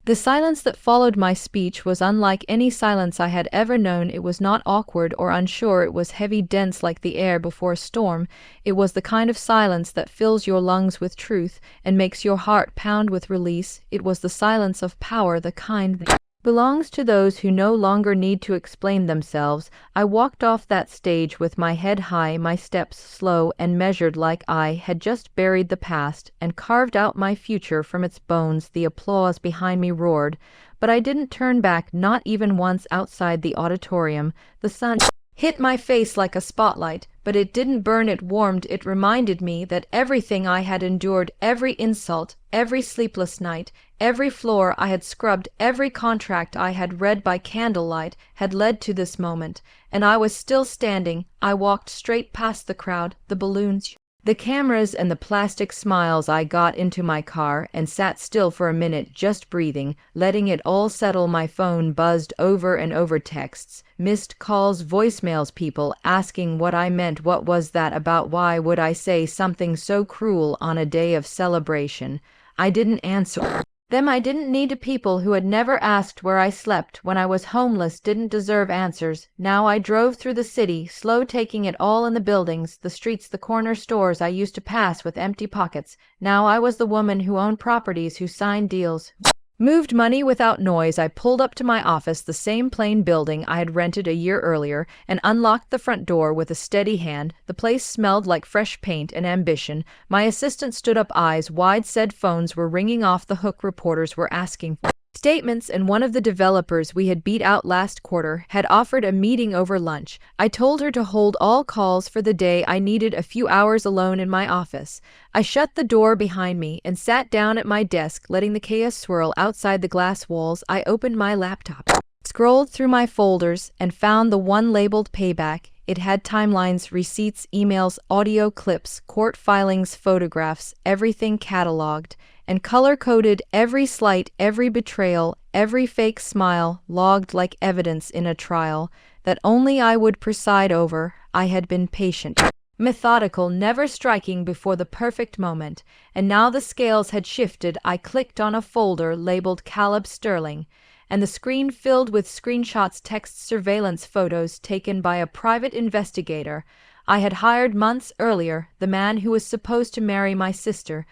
The silence that followed my speech was unlike any silence I had ever known. It was not awkward or unsure, it was heavy, dense like the air before a storm. It was the kind of silence that fills your lungs with truth and makes your heart pound with release. It was the silence of power, the kind that belongs to those who no longer need to explain themselves. I walked off that stage with my head high, my steps slow and measured, like I had just buried the past and carved out my future from its bones. The applause behind me roared, but I didn't turn back, not even once. Outside the auditorium, the sun hit my face like a spotlight, but it didn't burn, it warmed. It reminded me that everything I had endured, every insult, every sleepless night, every floor I had scrubbed, every contract I had read by candlelight, had led to this moment, and I was still standing. I walked straight past the crowd, the balloons, the cameras, and the plastic smiles. I got into my car and sat still for a minute, just breathing, letting it all settle. My phone buzzed over and over, texts, missed calls, voicemails, people asking what I meant. What was that about? Why would I say something so cruel on a day of celebration? I didn't answer them. I didn't need to. People who had never asked where I slept when I was homeless didn't deserve answers. Now I drove through the city, slow, taking it all in, the buildings, the streets, the corner stores I used to pass with empty pockets. Now I was the woman who owned properties, who signed deals, moved money without noise. I pulled up to my office, the same plain building I had rented a year earlier, and unlocked the front door with a steady hand. The place smelled like fresh paint and ambition. My assistant stood up, eyes wide. Said phones were ringing off the hook. Reporters were asking for statements, and one of the developers we had beat out last quarter had offered a meeting over lunch. I told her to hold all calls for the day. I needed a few hours alone in my office. I shut the door behind me and sat down at my desk, letting the chaos swirl outside the glass walls. I opened my laptop, scrolled through my folders, and found the one labeled Payback. It had timelines, receipts, emails, audio clips, court filings, photographs, everything cataloged and color-coded. Every slight, every betrayal, every fake smile logged like evidence in a trial that only I would preside over. I had been patient, methodical, never striking before the perfect moment, and now the scales had shifted. I clicked on a folder labeled Caleb Sterling, and the screen filled with screenshots, texts, surveillance photos taken by a private investigator I had hired months earlier, the man who was supposed to marry my sister.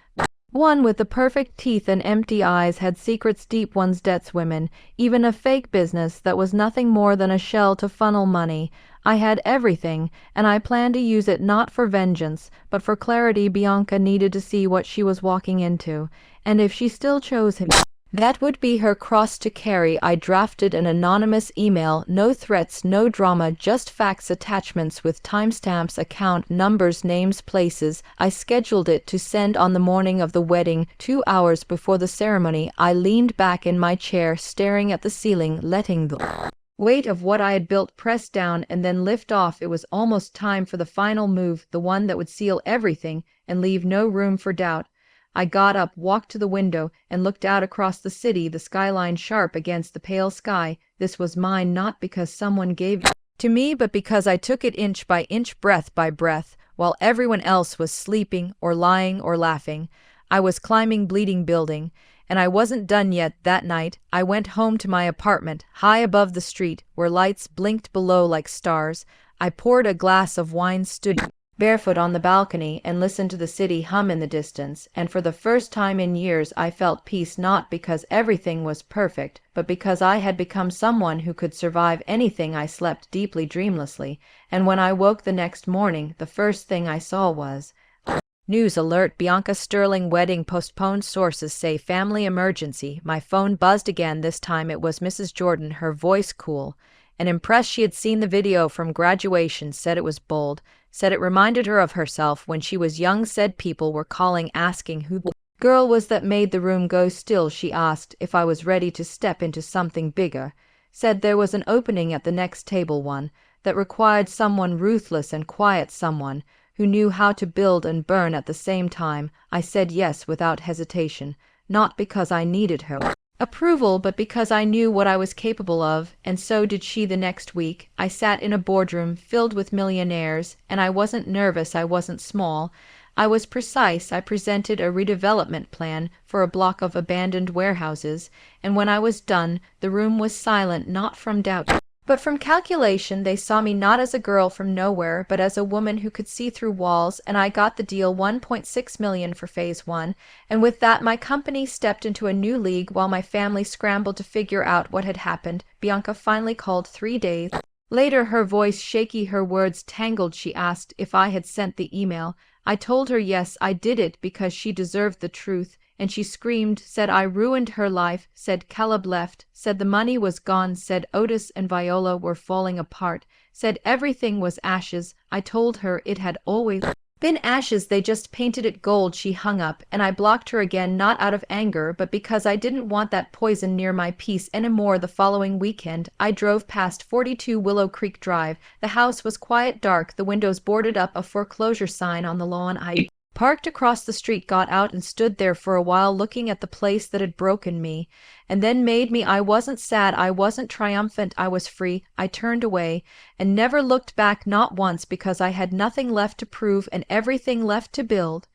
One with the perfect teeth and empty eyes, had secrets deep one's debts, women, even a fake business that was nothing more than a shell to funnel money. I had everything, and I planned to use it not for vengeance, but for clarity. Bianca needed to see what she was walking into, and if she still chose him, that would be her cross to carry. I drafted an anonymous email, no threats, no drama, just facts, attachments with timestamps, account numbers, names, places. I scheduled it to send on the morning of the wedding, 2 hours before the ceremony. I leaned back in my chair, staring at the ceiling, letting the weight of what I had built press down and then lift off. It was almost time for the final move, the one that would seal everything and leave no room for doubt. I got up, walked to the window, and looked out across the city, the skyline sharp against the pale sky. This was mine, not because someone gave it to me, but because I took it inch by inch, breath by breath, while everyone else was sleeping or lying or laughing. I was climbing Bleeding Building, and I wasn't done yet. That night, I went home to my apartment, high above the street, where lights blinked below like stars. I poured a glass of wine, stood barefoot on the balcony, and listened to the city hum in the distance, and for the first time in years I felt peace, not because everything was perfect, but because I had become someone who could survive anything. I slept deeply, dreamlessly, and when I woke the next morning, the first thing I saw was News alert, Bianca Sterling wedding postponed, sources say family emergency. My phone buzzed again, this time it was Mrs. Jordan, her voice cool and impressed. She had seen the video from graduation, said it was bold, said it reminded her of herself when she was young, said people were calling asking who the girl was that made the room go still. She asked if I was ready to step into something bigger, said there was an opening at the next table, one that required someone ruthless and quiet, someone who knew how to build and burn at the same time. I said yes without hesitation, not because I needed her approval, but because I knew what I was capable of, and so did she. The next week, I sat in a boardroom filled with millionaires, and I wasn't nervous, I wasn't small, I was precise. I presented a redevelopment plan for a block of abandoned warehouses, and when I was done, the room was silent, not from doubt, but from calculation. They saw me not as a girl from nowhere, but as a woman who could see through walls, and I got the deal, 1.6 million for phase 1, and with that my company stepped into a new league while my family scrambled to figure out what had happened. Bianca finally called 3 days later, her voice shaky, her words tangled. She asked if I had sent the email. I told her yes, I did it because she deserved the truth, and she screamed, said I ruined her life, said Caleb left, said the money was gone, said Otis and Viola were falling apart, said everything was ashes. I told her it had always been ashes, they just painted it gold. She hung up, and I blocked her again, not out of anger, but because I didn't want that poison near my peace anymore. The following weekend, I drove past 42 Willow Creek Drive. The house was quiet, dark, the windows boarded up, a foreclosure sign on the lawn. I parked across the street, got out, and stood there for a while looking at the place that had broken me and then made me. I wasn't sad, I wasn't triumphant, I was free. I turned away and never looked back, not once, because I had nothing left to prove and everything left to build.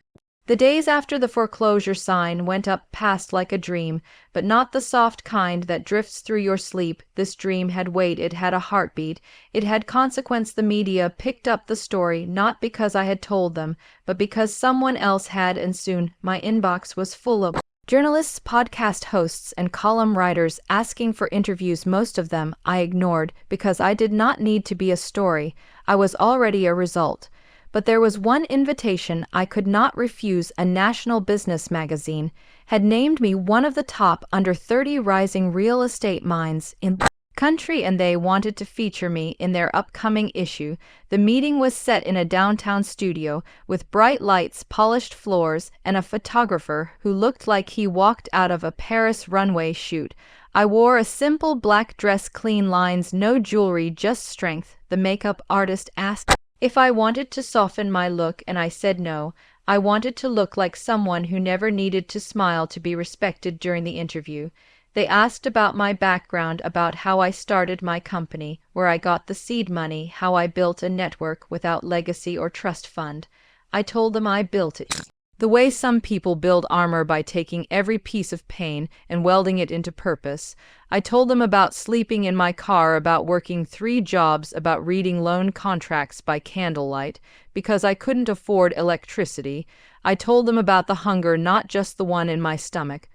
The days after the foreclosure sign went up passed like a dream, but not the soft kind that drifts through your sleep. This dream had weight, it had a heartbeat, it had consequence. The media picked up the story, not because I had told them, but because someone else had, and soon my inbox was full of journalists, podcast hosts, and column writers asking for interviews. Most of them I ignored because I did not need to be a story, I was already a result. But there was one invitation I could not refuse. A national business magazine had named me one of the top under 30 rising real estate minds in the country, and they wanted to feature me in their upcoming issue. The meeting was set in a downtown studio with bright lights, polished floors, and a photographer who looked like he walked out of a Paris runway shoot. I wore a simple black dress, clean lines, no jewelry, just strength. The makeup artist asked if I wanted to soften my look, and I said no. I wanted to look like someone who never needed to smile to be respected. During the interview, they asked about my background, about how I started my company, where I got the seed money, how I built a network without legacy or trust fund. I told them I built it the way some people build armor, by taking every piece of pain and welding it into purpose. I told them about sleeping in my car, about working 3 jobs, about reading loan contracts by candlelight because I couldn't afford electricity. I told them about the hunger, not just the one in my stomach,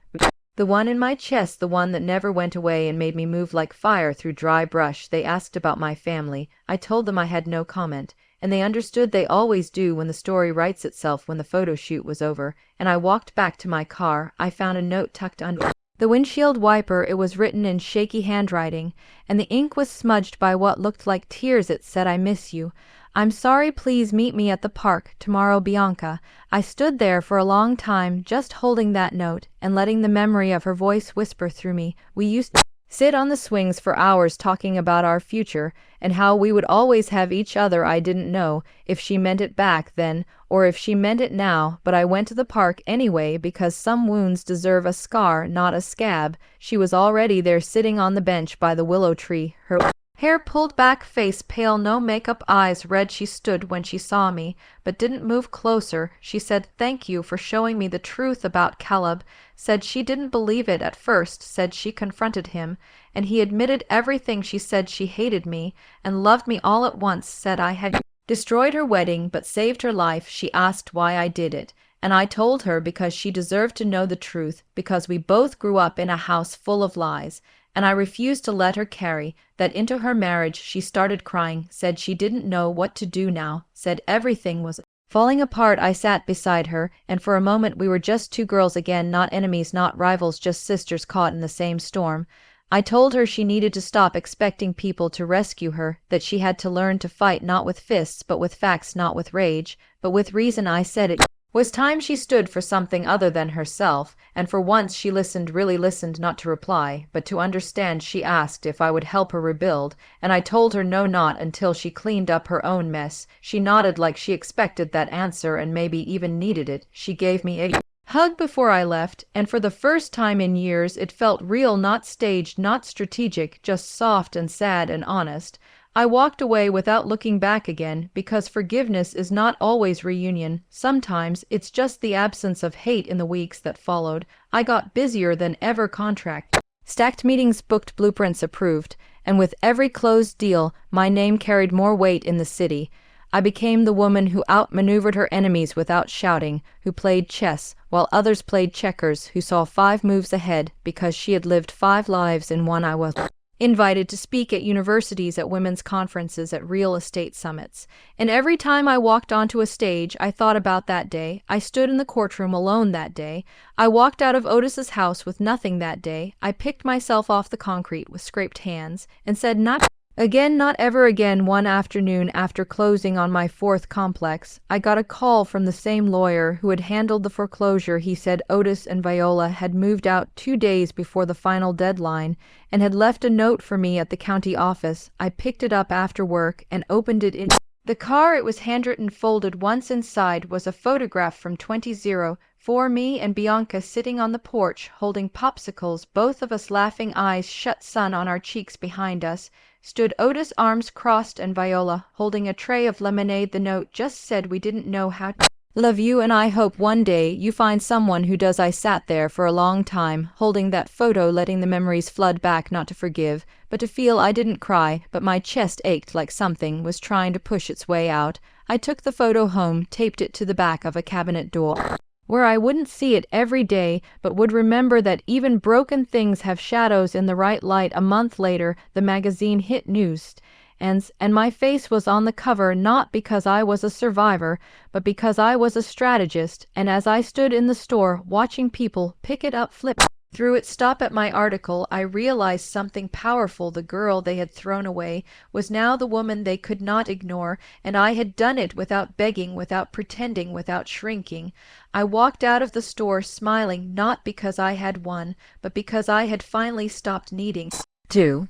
the one in my chest, the one that never went away and made me move like fire through dry brush. They asked about my family. I told them I had no comment, and they understood. They always do when the story writes itself. When the photo shoot was over and I walked back to my car, I found a note tucked under the windshield wiper. It was written in shaky handwriting, and the ink was smudged by what looked like tears. It said, I miss you. I'm sorry, please meet me at the park tomorrow, Bianca. I stood there for a long time, just holding that note and letting the memory of her voice whisper through me. We used to sit on the swings for hours talking about our future and how we would always have each other. I didn't know if she meant it back then or if she meant it now, but I went to the park anyway because some wounds deserve a scar, not a scab. She was already there, sitting on the bench by the willow tree, her hair pulled back, face pale, no makeup, eyes red. She stood when she saw me, but didn't move closer. She said, thank you for showing me the truth about Caleb. Said she didn't believe it at first. Said she confronted him, and he admitted everything. She said she hated me and loved me all at once. Said I had destroyed her wedding but saved her life. She asked why I did it, and I told her because she deserved to know the truth, because we both grew up in a house full of lies, and I refused to let her carry that into her marriage. She started crying, said she didn't know what to do now, said everything was Falling apart, I sat beside her, and for a moment we were just two girls again, not enemies, not rivals, just sisters caught in the same storm. I told her she needed to stop expecting people to rescue her, that she had to learn to fight not with fists but with facts, not with rage, but with reason. I said it was time she stood for something other than herself, and for once she listened, really listened, not to reply, but to understand. She asked if I would help her rebuild, and I told her no, not until she cleaned up her own mess. She nodded like she expected that answer and maybe even needed it. She gave me a hug before I left, and for the first time in years it felt real, not staged, not strategic, just soft and sad and honest. I walked away without looking back again, because forgiveness is not always reunion. Sometimes it's just the absence of hate. In the weeks that followed, I got busier than ever. Contract stacked, meetings booked, blueprints approved, and with every closed deal, my name carried more weight in the city. I became the woman who outmaneuvered her enemies without shouting, who played chess while others played checkers, who saw 5 moves ahead because she had lived 5 lives in one. I was invited to speak at universities, at women's conferences, at real estate summits. And every time I walked onto a stage, I thought about that day. I stood in the courtroom alone that day. I walked out of Otis's house with nothing that day. I picked myself off the concrete with scraped hands and said, not again, not ever again. One afternoon, after closing on my 4th complex, I got a call from the same lawyer who had handled the foreclosure. He said Otis and Viola had moved out 2 days before the final deadline and had left a note for me at the county office. I picked it up after work and opened it in the car. It was handwritten, folded. Once inside was a photograph from 2004, me and Bianca sitting on the porch holding popsicles, both of us laughing, eyes shut, sun on our cheeks. Behind us stood Otis, arms crossed, and Viola holding a tray of lemonade. The note just said, we didn't know how to love you, and I hope one day you find someone who does. I sat there for a long time, holding that photo, letting the memories flood back, not to forgive, but to feel. I didn't cry, but my chest ached like something was trying to push its way out. I took the photo home, taped it to the back of a cabinet door, where I wouldn't see it every day, but would remember that even broken things have shadows in the right light. A month later, the magazine hit newsstands, and my face was on the cover, not because I was a survivor, but because I was a strategist. And as I stood in the store, watching people pick it up, flip through it, stop at my article, I realized something powerful. The girl they had thrown away was now the woman they could not ignore, and I had done it without begging, without pretending, without shrinking. I walked out of the store smiling, not because I had won, but because I had finally stopped needing to.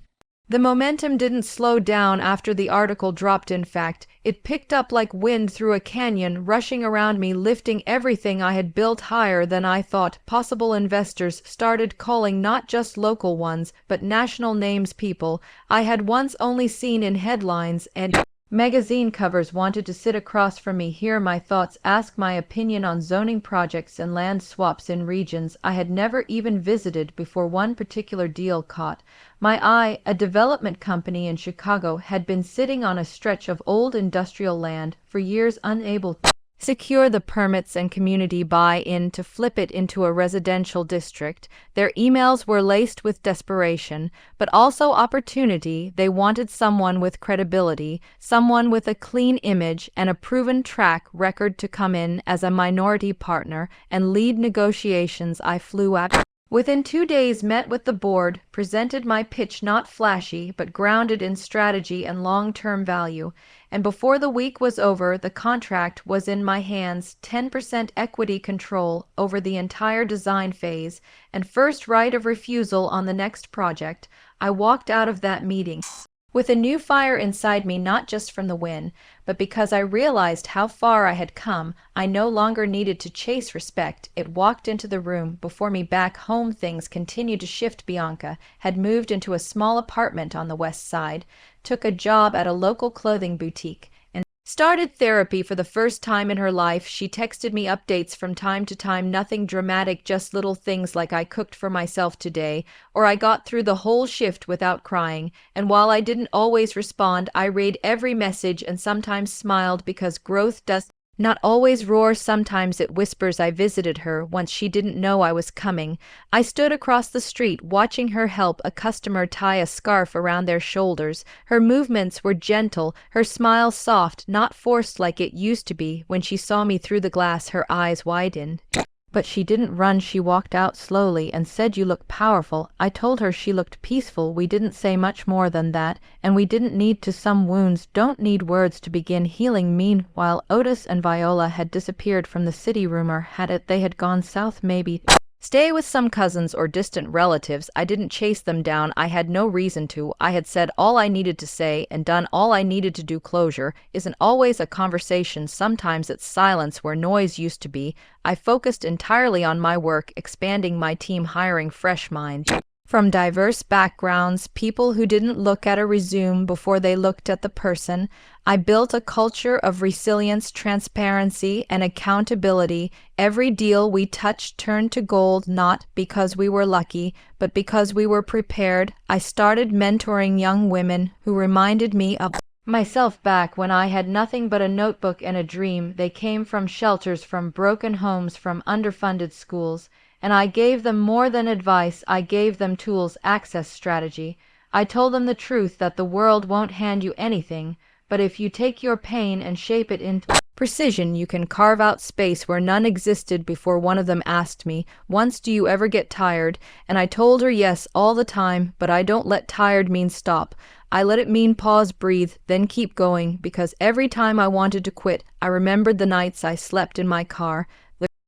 The momentum didn't slow down after the article dropped. In fact, it picked up like wind through a canyon, rushing around me, lifting everything I had built higher than I thought possible. Investors started calling, not just local ones, but national names. People I had once only seen in headlines and magazine covers wanted to sit across from me, hear my thoughts, ask my opinion on zoning projects and land swaps in regions I had never even visited before. One particular deal caught my eye. A development company in Chicago had been sitting on a stretch of old industrial land for years, unable to secure the permits and community buy-in to flip it into a residential district. Their emails were laced with desperation, but also opportunity. They wanted someone with credibility, someone with a clean image and a proven track record to come in as a minority partner and lead negotiations. I flew out within 2 days, met with the board, presented my pitch, not flashy, but grounded in strategy and long-term value. And before the week was over, the contract was in my hands, 10% equity control over the entire design phase, and first right of refusal on the next project. I walked out of that meeting with a new fire inside me, not just from the win, but because I realized how far I had come. I no longer needed to chase respect. It walked into the room before me. Back home, things continued to shift. Bianca had moved into a small apartment on the west side, took a job at a local clothing boutique, and started therapy for the first time in her life. She texted me updates from time to time, nothing dramatic, just little things like I cooked for myself today, or I got through the whole shift without crying. And while I didn't always respond, I read every message and sometimes smiled, because growth does Not always roars, sometimes it whispers. I visited her once she didn't know I was coming. I stood across the street watching her help a customer tie a scarf around their shoulders. Her movements were gentle, her smile soft, not forced like it used to be. When she saw me through the glass, her eyes widened. But she didn't run, she walked out slowly and said, "You look powerful." I told her she looked peaceful. We didn't say much more than that, and we didn't need to. Some wounds don't need words to begin healing. Meanwhile, Otis and Viola had disappeared from the city. Rumor had it they had gone south, maybe stay with some cousins or distant relatives. I didn't chase them down. I had no reason to. I had said all I needed to say and done all I needed to do. Closure isn't always a conversation. Sometimes it's silence where noise used to be. I focused entirely on my work, expanding my team, hiring fresh minds from diverse backgrounds, people who didn't look at a resume before they looked at the person. I built a culture of resilience, transparency, and accountability. Every deal we touched turned to gold, not because we were lucky, but because we were prepared. I started mentoring young women who reminded me of myself back when I had nothing but a notebook and a dream. They came from shelters, from broken homes, from underfunded schools. And I gave them more than advice. I gave them tools, access, strategy. I told them the truth that the world won't hand you anything, but if you take your pain and shape it into precision, you can carve out space where none existed before. One of them asked me once, "Do you ever get tired?" And I told her yes, all the time, but I don't let tired mean stop. I let it mean pause, breathe, then keep going, because every time I wanted to quit, I remembered the nights I slept in my car,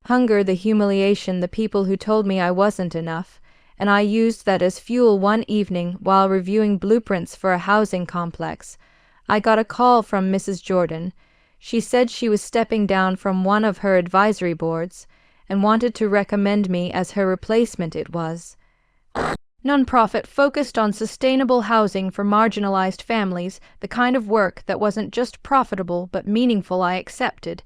hunger, the humiliation, the people who told me I wasn't enough, and I used that as fuel. One evening, while reviewing blueprints for a housing complex, I got a call from Mrs. Jordan. She said she was stepping down from one of her advisory boards and wanted to recommend me as her replacement. It was nonprofit focused on sustainable housing for marginalized families, the kind of work that wasn't just profitable but meaningful. I accepted.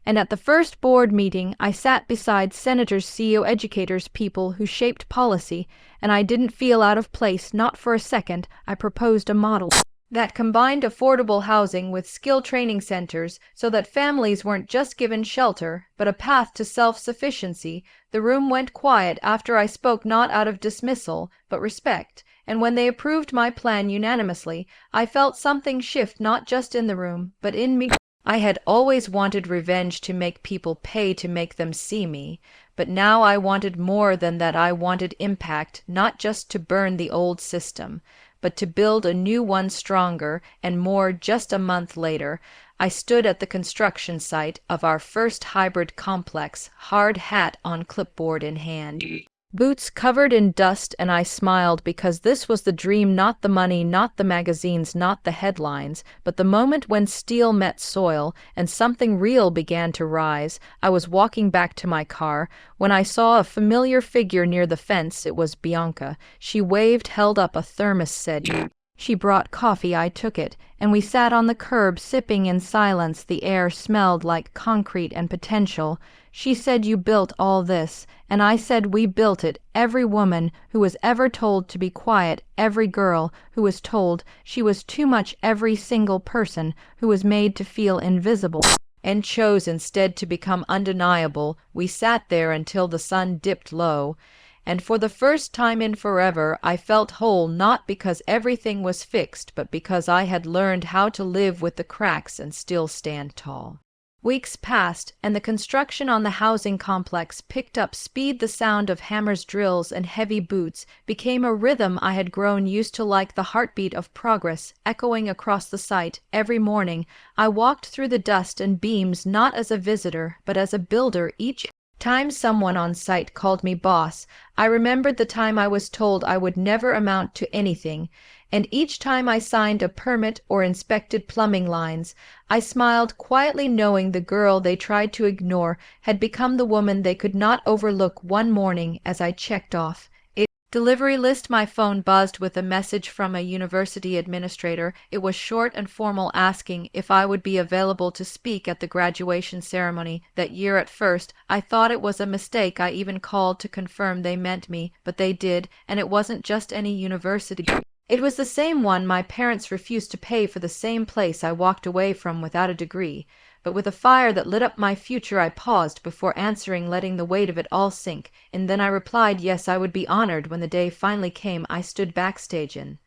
And at the first board meeting, I sat beside senators, CEO, educators, people who shaped policy, and I didn't feel out of place, not for a second. I proposed a model that combined affordable housing with skill training centers so that families weren't just given shelter, but a path to self-sufficiency. The room went quiet after I spoke, not out of dismissal, but respect. And when they approved my plan unanimously, I felt something shift, not just in the room, but in me. I had always wanted revenge, to make people pay to make them see me, but now I wanted more than that. I wanted impact, not just to burn the old system, but to build a new one, stronger and more. Just a month later, I stood at the construction site of our first hybrid complex, hard hat on, clipboard in hand, boots covered in dust, and I smiled because this was the dream, not the money, not the magazines, not the headlines, but the moment when steel met soil and something real began to rise. I was walking back to my car when I saw a familiar figure near the fence. It was Bianca. She waved, held up a thermos, said she brought coffee. I took it, and we sat on the curb, sipping in silence. The air smelled like concrete and potential. She said, "You built all this," and I said, "We built it." Every woman who was ever told to be quiet, every girl who was told she was too much, every single person who was made to feel invisible and chose instead to become undeniable. We sat there until the sun dipped low, and for the first time in forever I felt whole, not because everything was fixed, but because I had learned how to live with the cracks and still stand tall. Weeks passed, and the construction on the housing complex picked up speed. The sound of hammers, drills, and heavy boots became a rhythm I had grown used to, like the heartbeat of progress, echoing across the site. Every morning, I walked through the dust and beams, not as a visitor, but as a builder. Each time someone on site called me boss, I remembered the time I was told I would never amount to anything. And each time I signed a permit or inspected plumbing lines, I smiled quietly, knowing the girl they tried to ignore had become the woman they could not overlook. One morning, as I checked off a delivery list, my phone buzzed with a message from a university administrator. It was short and formal, asking if I would be available to speak at the graduation ceremony that year. At first, I thought it was a mistake. I even called to confirm they meant me, but they did, and it wasn't just any university. It was the same one my parents refused to pay for, the same place I walked away from without a degree. but with a fire that lit up my future I paused before answering, letting the weight of it all sink, and then I replied yes, I would be honored. When the day finally came, I stood backstage in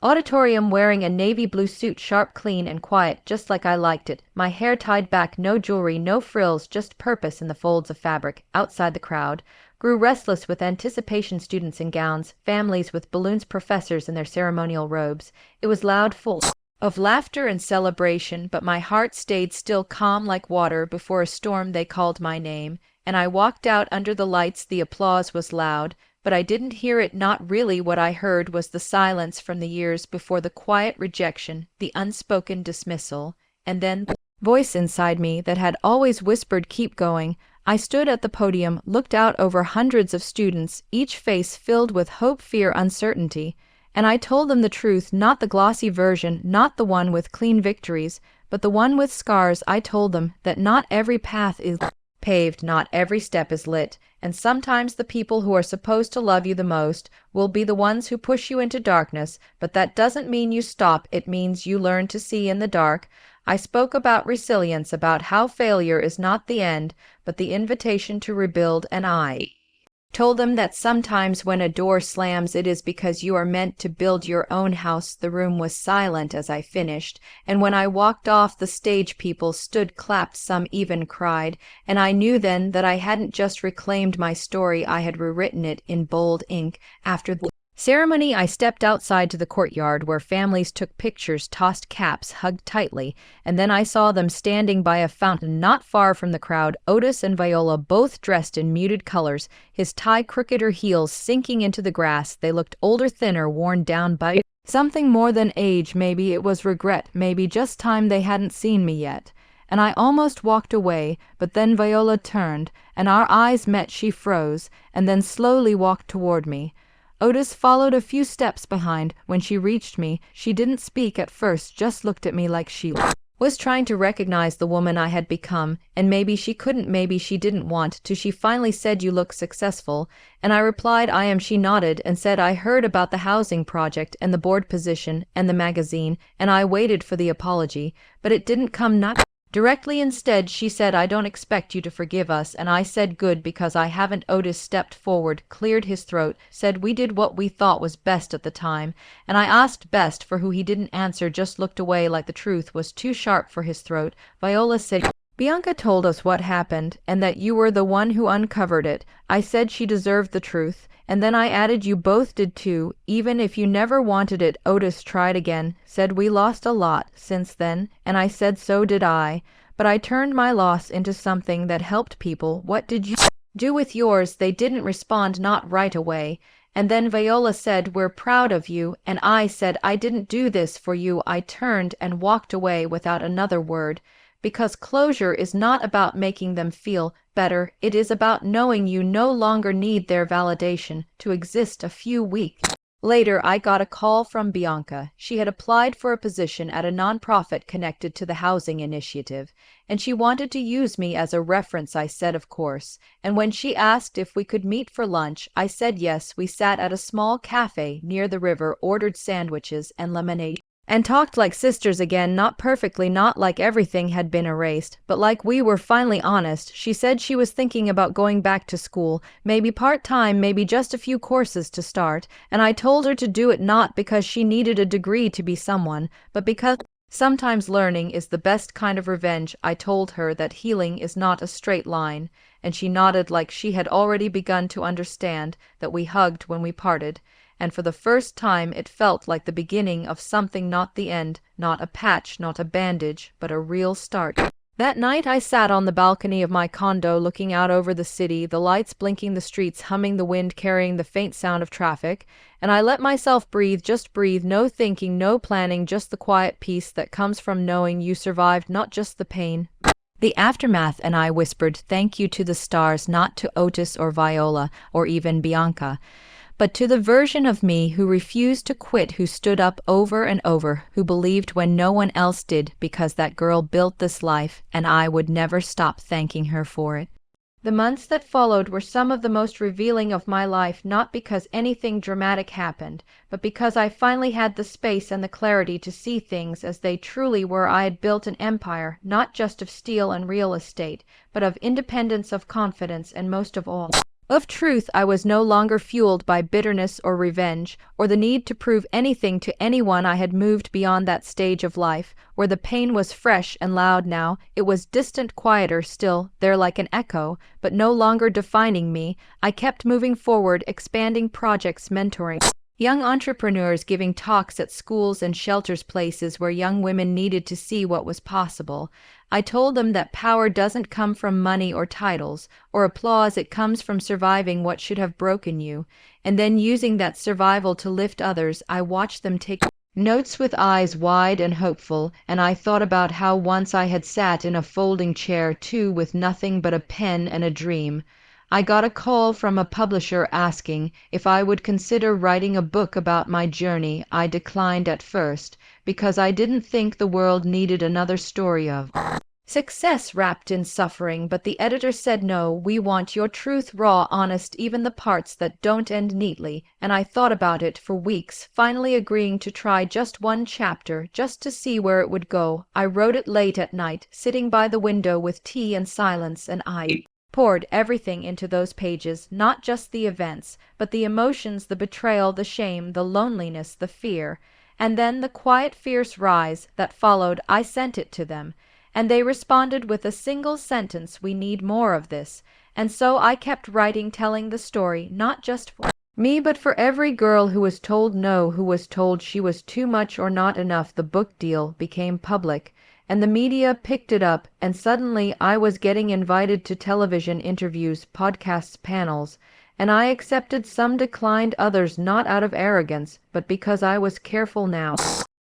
auditorium wearing a navy blue suit, sharp, clean, and quiet, just like I liked it. My hair tied back, no jewelry, no frills, just purpose in the folds of fabric. Outside, the crowd grew restless with anticipation, students in gowns, families with balloons, professors in their ceremonial robes. It was loud, full of laughter and celebration, but my heart stayed still, calm like water before a storm. They called my name, and I walked out under the lights. The applause was loud, but I didn't hear it. Not really. What I heard was the silence from the years before, the quiet rejection, the unspoken dismissal, and then the voice inside me that had always whispered, keep going. I stood at the podium, looked out over hundreds of students, each face filled with hope, fear, uncertainty, and I told them the truth, not the glossy version, not the one with clean victories, but the one with scars. I told them that not every path is paved, not every step is lit, and sometimes the people who are supposed to love you the most will be the ones who push you into darkness, but that doesn't mean you stop. It means you learn to see in the dark. I spoke about resilience, about how failure is not the end, but the invitation to rebuild, and I told them that sometimes when a door slams, it is because you are meant to build your own house. The room was silent as I finished, and when I walked off the stage, people stood, clapped, some even cried, and I knew then that I hadn't just reclaimed my story, I had rewritten it in bold ink. After the ceremony, I stepped outside to the courtyard where families took pictures, tossed caps, hugged tightly, and then I saw them standing by a fountain not far from the crowd, Otis and Viola, both dressed in muted colors, his tie crooked, her heels sinking into the grass. They looked older, thinner, worn down by something more than age. Maybe it was regret, maybe just time. They hadn't seen me yet. And I almost walked away, but then Viola turned, and our eyes met. She froze, and then slowly walked toward me. Otis followed a few steps behind. When she reached me, she didn't speak at first, just looked at me like she was trying to recognize the woman I had become, and maybe she couldn't, maybe she didn't want to. She finally said, you look successful, and I replied, I am. She nodded and said, I heard about the housing project and the board position and the magazine, and I waited for the apology, but it didn't come, not directly. Instead, she said, I don't expect you to forgive us, and I said, good, because I haven't. Otis stepped forward, cleared his throat, said, we did what we thought was best at the time, and I asked best for who. He didn't answer, just looked away like the truth was too sharp for his throat. Viola said, Bianca told us what happened, and that you were the one who uncovered it. I said she deserved the truth, and then I added, you both did too, even if you never wanted it. Otis tried again, said we lost a lot since then, and I said so did I, but I turned my loss into something that helped people. What did you do with yours? They didn't respond, not right away. And then Viola said, we're proud of you, and I said, I didn't do this for you. I turned and walked away without another word. Because closure is not about making them feel better, it is about knowing you no longer need their validation to exist. A few weeks later, I got a call from Bianca. She had applied for a position at a nonprofit connected to the housing initiative, and she wanted to use me as a reference. I said, of course, and when she asked if we could meet for lunch, I said yes. We sat at a small cafe near the river, ordered sandwiches and lemonade, and talked like sisters again, not perfectly, not like everything had been erased, but like we were finally honest. She said she was thinking about going back to school, maybe part-time, maybe just a few courses to start, and I told her to do it not because she needed a degree to be someone, but because sometimes learning is the best kind of revenge. I told her that healing is not a straight line, and she nodded like she had already begun to understand. That we hugged when we parted, and for the first time it felt like the beginning of something, not the end, not a patch, not a bandage, but a real start. That night I sat on the balcony of my condo looking out over the city, the lights blinking, the streets humming, the wind carrying the faint sound of traffic, and I let myself breathe, just breathe, no thinking, no planning, just the quiet peace that comes from knowing you survived, not just the pain, the aftermath. And I whispered, thank you to the stars, not to Otis or Viola or even Bianca, but to the version of me who refused to quit, who stood up over and over, who believed when no one else did, because that girl built this life, and I would never stop thanking her for it. The months that followed were some of the most revealing of my life, not because anything dramatic happened, but because I finally had the space and the clarity to see things as they truly were. I had built an empire, not just of steel and real estate, but of independence, of confidence, and most of all, of truth. I was no longer fueled by bitterness or revenge, or the need to prove anything to anyone. I had moved beyond that stage of life, where the pain was fresh and loud now. It was distant, quieter, still, there like an echo, but no longer defining me. I kept moving forward, expanding projects, mentoring young entrepreneurs, giving talks at schools and shelters, places where young women needed to see what was possible. I told them that power doesn't come from money or titles or applause, it comes from surviving what should have broken you, and then using that survival to lift others. I watched them take notes with eyes wide and hopeful, and I thought about how once I had sat in a folding chair too, with nothing but a pen and a dream. I got a call from a publisher asking if I would consider writing a book about my journey. I declined at first, because I didn't think the world needed another story of success wrapped in suffering, but the editor said no, we want your truth, raw, honest, even the parts that don't end neatly. And I thought about it for weeks, finally agreeing to try just one chapter, just to see where it would go. I wrote it late at night, sitting by the window with tea and silence, and I poured everything into those pages, not just the events, but the emotions, the betrayal, the shame, the loneliness, the fear. And then the quiet, fierce rise that followed. I sent it to them, and they responded with a single sentence, we need more of this. And so I kept writing, telling the story, not just for me, but for every girl who was told no, who was told she was too much or not enough. The book deal became public, and the media picked it up, and suddenly I was getting invited to television interviews, podcasts, panels, and I accepted some, declined others, not out of arrogance, but because I was careful now.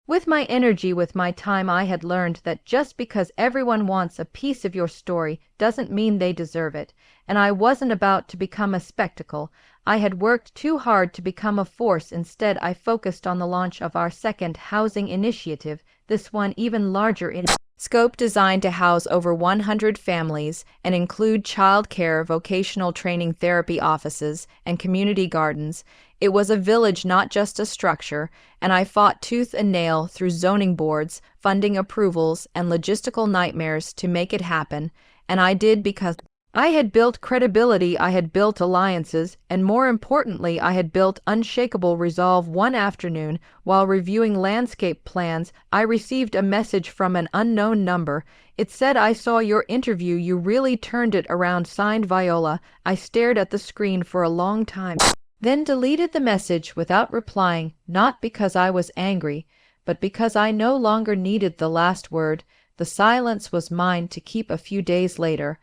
With my energy, with my time, I had learned that just because everyone wants a piece of your story doesn't mean they deserve it, and I wasn't about to become a spectacle. I had worked too hard to become a force. Instead, I focused on the launch of our second housing initiative, this one even larger in scope, designed to house over 100 families and include child care, vocational training, therapy offices, and community gardens. It was a village, not just a structure, and I fought tooth and nail through zoning boards, funding approvals, and logistical nightmares to make it happen. And I did because I had built credibility, I had built alliances, and more importantly, I had built unshakable resolve. One afternoon, while reviewing landscape plans, I received a message from an unknown number. It said, I saw your interview, you really turned it around, signed Viola. I stared at the screen for a long time, then deleted the message without replying, not because I was angry, but because I no longer needed the last word. The silence was mine to keep. A few days later,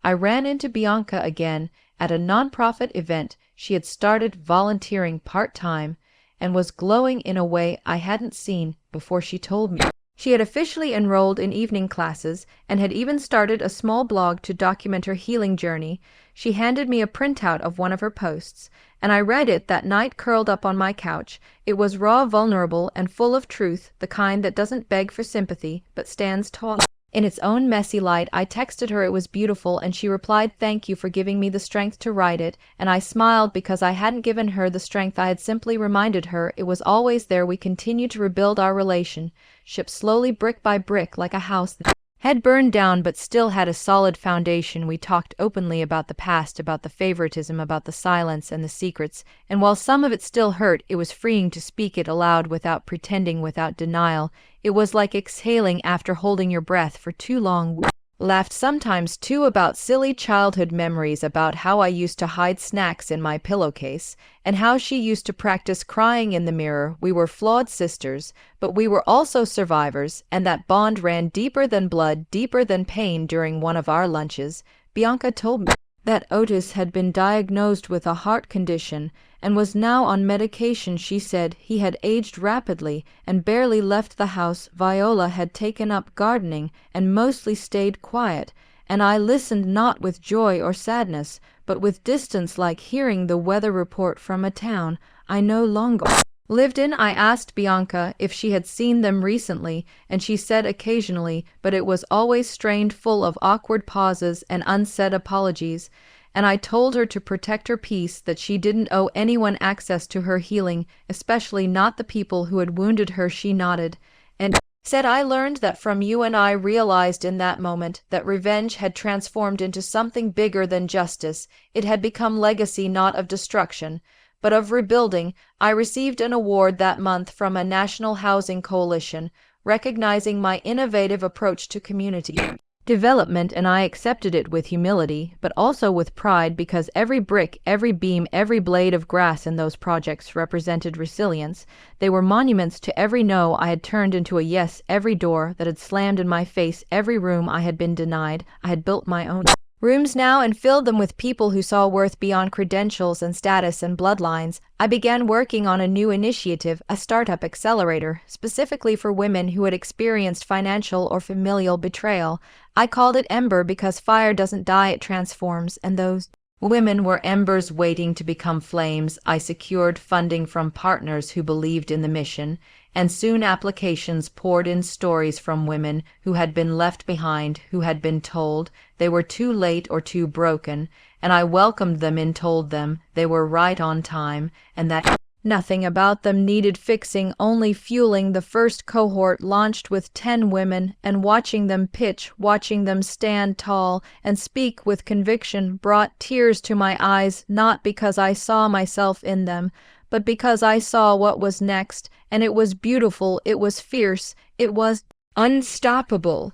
I ran into Bianca again at a nonprofit event. She had started volunteering part-time and was glowing in a way I hadn't seen before. She told me she had officially enrolled in evening classes and had even started a small blog to document her healing journey. She handed me a printout of one of her posts, and I read it that night curled up on my couch. It was raw, vulnerable, and full of truth, the kind that doesn't beg for sympathy, but stands tall in its own messy light. I texted her it was beautiful, and she replied, thank you for giving me the strength to write it. And I smiled because I hadn't given her the strength, I had simply reminded her it was always there. We continued to rebuild our relationship slowly, brick by brick, like a house that had burned down but still had a solid foundation. We talked openly about the past, about the favoritism, about the silence and the secrets, and while some of it still hurt, it was freeing to speak it aloud without pretending, without denial. It was like exhaling after holding your breath for too long. We laughed sometimes too, about silly childhood memories, about how I used to hide snacks in my pillowcase, and how she used to practice crying in the mirror. We were flawed sisters, but we were also survivors, and that bond ran deeper than blood, deeper than pain. During one of our lunches, Bianca told me that Otis had been diagnosed with a heart condition and was now on medication. She said he had aged rapidly and barely left the house. Viola had taken up gardening and mostly stayed quiet, and I listened not with joy or sadness, but with distance, like hearing the weather report from a town I no longer lived in. I asked Bianca if she had seen them recently, and she said occasionally, but it was always strained, full of awkward pauses and unsaid apologies. And I told her to protect her peace, that she didn't owe anyone access to her healing, especially not the people who had wounded her. She nodded and said, I learned that from you, and I realized in that moment that revenge had transformed into something bigger than justice. It had become legacy, not of destruction, but of rebuilding. I received an award that month from a national housing coalition, recognizing my innovative approach to community development, and I accepted it with humility, but also with pride, because every brick, every beam, every blade of grass in those projects represented resilience. They were monuments to every no I had turned into a yes, every door that had slammed in my face, every room I had been denied. I had built my own rooms now and filled them with people who saw worth beyond credentials and status and bloodlines. I began working on a new initiative, a startup accelerator, specifically for women who had experienced financial or familial betrayal. I called it Ember because fire doesn't die, it transforms, and those women were embers waiting to become flames. I secured funding from partners who believed in the mission, and soon applications poured in, stories from women who had been left behind, who had been told they were too late or too broken, and I welcomed them in, told them they were right on time, and that nothing about them needed fixing, only fueling. The first cohort launched with 10 women, and watching them pitch, watching them stand tall and speak with conviction, brought tears to my eyes, not because I saw myself in them, but because I saw what was next, and it was beautiful, it was fierce, it was unstoppable.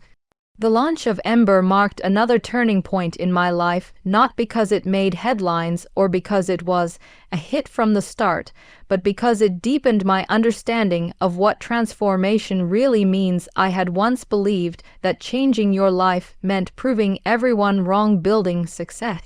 The launch of Ember marked another turning point in my life, not because it made headlines or because it was a hit from the start, but because it deepened my understanding of what transformation really means. I had once believed that changing your life meant proving everyone wrong, building success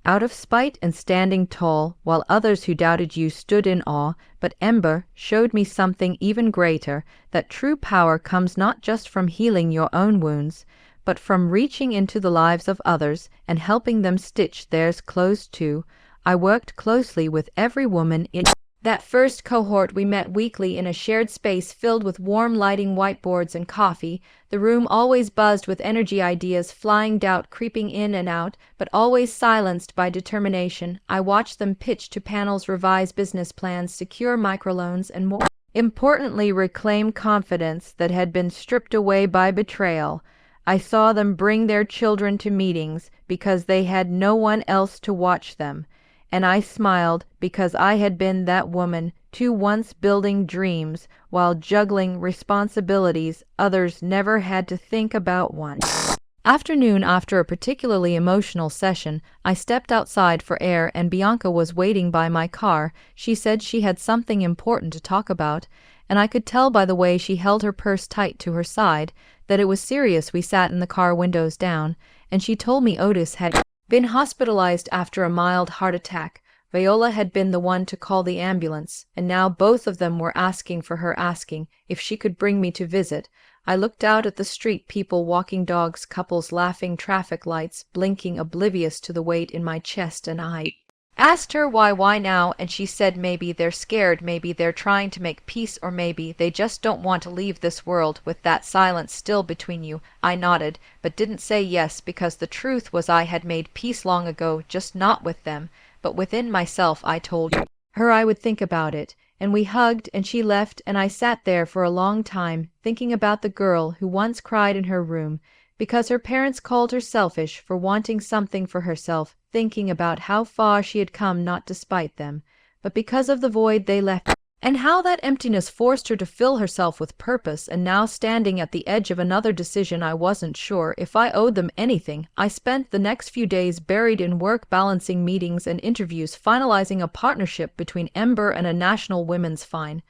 out of spite and standing tall, while others who doubted you stood in awe. But Ember showed me something even greater, that true power comes not just from healing your own wounds, but from reaching into the lives of others and helping them stitch theirs closed too. I worked closely with every woman in that first cohort. We met weekly in a shared space filled with warm lighting, whiteboards, and coffee. The room always buzzed with energy, ideas flying, doubt creeping in and out, but always silenced by determination. I watched them pitch to panels, revise business plans, secure microloans, and more importantly, reclaim confidence that had been stripped away by betrayal. I saw them bring their children to meetings because they had no one else to watch them. And I smiled because I had been that woman too, once building dreams while juggling responsibilities others never had to think about. One afternoon, after a particularly emotional session, I stepped outside for air, and Bianca was waiting by my car. She said she had something important to talk about, and I could tell by the way she held her purse tight to her side that it was serious. We sat in the car, windows down, and she told me Otis had been hospitalized after a mild heart attack. Viola had been the one to call the ambulance, and now both of them were asking for her, asking if she could bring me to visit. I looked out at the street, people walking, dogs, couples laughing, traffic lights blinking, oblivious to the weight in my chest, and I asked her why now, and she said maybe they're scared, maybe they're trying to make peace, or maybe they just don't want to leave this world. With that silence still between you, I nodded, but didn't say yes, because the truth was I had made peace long ago, just not with them, but within myself. I told her I would think about it, and we hugged, and she left, and I sat there for a long time, thinking about the girl who once cried in her room because her parents called her selfish for wanting something for herself, thinking about how far she had come, not despite them, but because of the void they left, and how that emptiness forced her to fill herself with purpose. And now, standing at the edge of another decision, I wasn't sure if I owed them anything. I spent the next few days buried in work, balancing meetings and interviews, finalizing a partnership between Ember and a national women's finance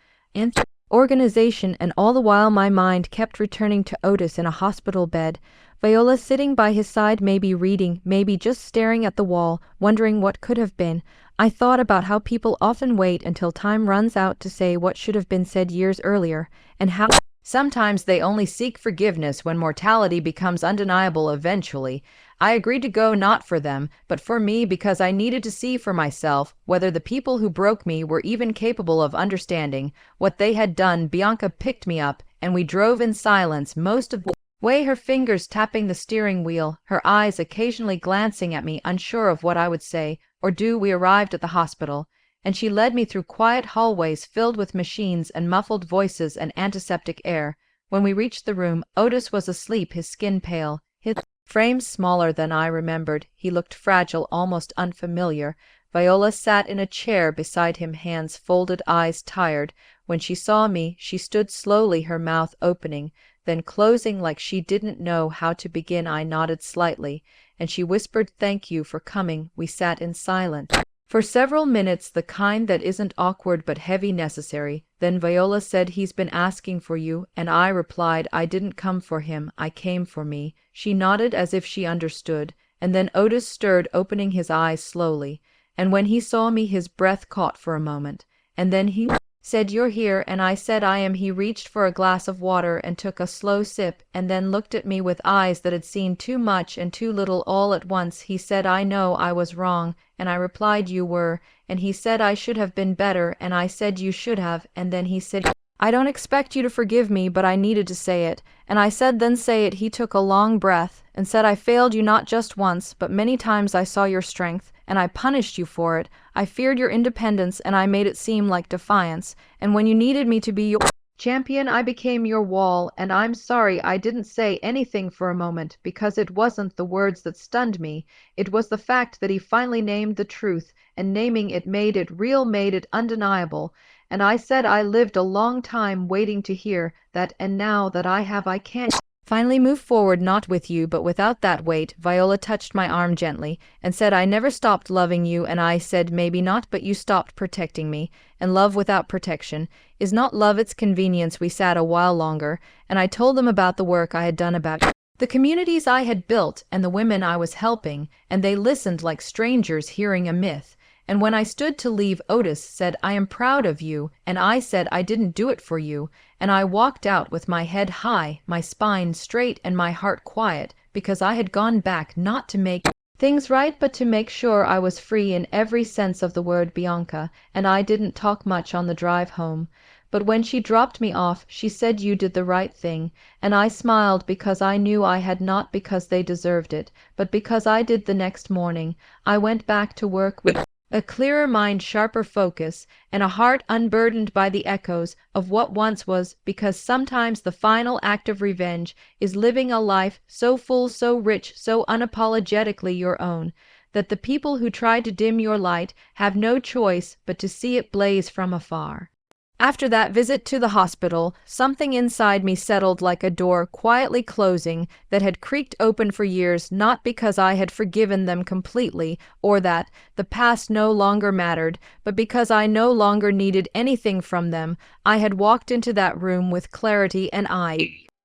organization, and all the while my mind kept returning to Otis in a hospital bed, Viola sitting by his side, maybe reading, maybe just staring at the wall, wondering what could have been. I thought about how people often wait until time runs out to say what should have been said years earlier, and how Sometimes they only seek forgiveness when mortality becomes undeniable eventually. I agreed to go not for them, but for me because I needed to see for myself whether the people who broke me were even capable of understanding what they had done. Bianca picked me up, and we drove in silence most of the way, her fingers tapping the steering wheel, her eyes occasionally glancing at me, unsure of what I would say or do. We arrived at the hospital, and she led me through quiet hallways filled with machines and muffled voices and antiseptic air. When we reached the room, Otis was asleep, his skin pale, his frame smaller than I remembered. He looked fragile, almost unfamiliar. Viola sat in a chair beside him, hands folded, eyes tired. When she saw me, she stood slowly, her mouth opening, then closing like she didn't know how to begin. I nodded slightly, and she whispered, "Thank you for coming." We sat in silence for several minutes, the kind that isn't awkward but heavy necessary. Then Viola said, "He's been asking for you," and I replied, "I didn't come for him, I came for me." She nodded as if she understood, and then Otis stirred, opening his eyes slowly, and when he saw me his breath caught for a moment, and then he said, "You're here," and I said, "I am." He reached for a glass of water and took a slow sip, and then looked at me with eyes that had seen too much and too little all at once. He said, "I know I was wrong," and I replied, "You were," and he said, "I should have been better," and I said, "You should have," and then he said, "I don't expect you to forgive me, but I needed to say it," and I said, "Then say it." He took a long breath and said, "I failed you not just once, but many times. I saw your strength, and I punished you for it. I feared your independence, and I made it seem like defiance, and when you needed me to be your champion, I became your wall, and I'm sorry I didn't say anything for a moment, because it wasn't the words that stunned me, it was the fact that he finally named the truth, and naming it made it real, made it undeniable. And I said I lived a long time waiting to hear that, and now that I have, I can't finally move forward, not with you, but without that weight." Viola touched my arm gently and said, "I never stopped loving you," and I said, "Maybe not, but you stopped protecting me, and love without protection is not love, it's convenience." We sat a while longer, and I told them about the work I had done, about the communities I had built and the women I was helping, and they listened like strangers hearing a myth. And when I stood to leave, Otis said, "I am proud of you," and I said, "I didn't do it for you," and I walked out with my head high, my spine straight, and my heart quiet, because I had gone back not to make things right, but to make sure I was free in every sense of the word. Bianca and I didn't talk much on the drive home, but when she dropped me off, she said, "You did the right thing," and I smiled because I knew I had, not because they deserved it, but because I did. The next morning, I went back to work with a clearer mind, sharper focus, and a heart unburdened by the echoes of what once was, because sometimes the final act of revenge is living a life so full, so rich, so unapologetically your own, that the people who try to dim your light have no choice but to see it blaze from afar. After that visit to the hospital, something inside me settled like a door quietly closing that had creaked open for years, not because I had forgiven them completely or that the past no longer mattered, but because I no longer needed anything from them. I had walked into that room with clarity, and I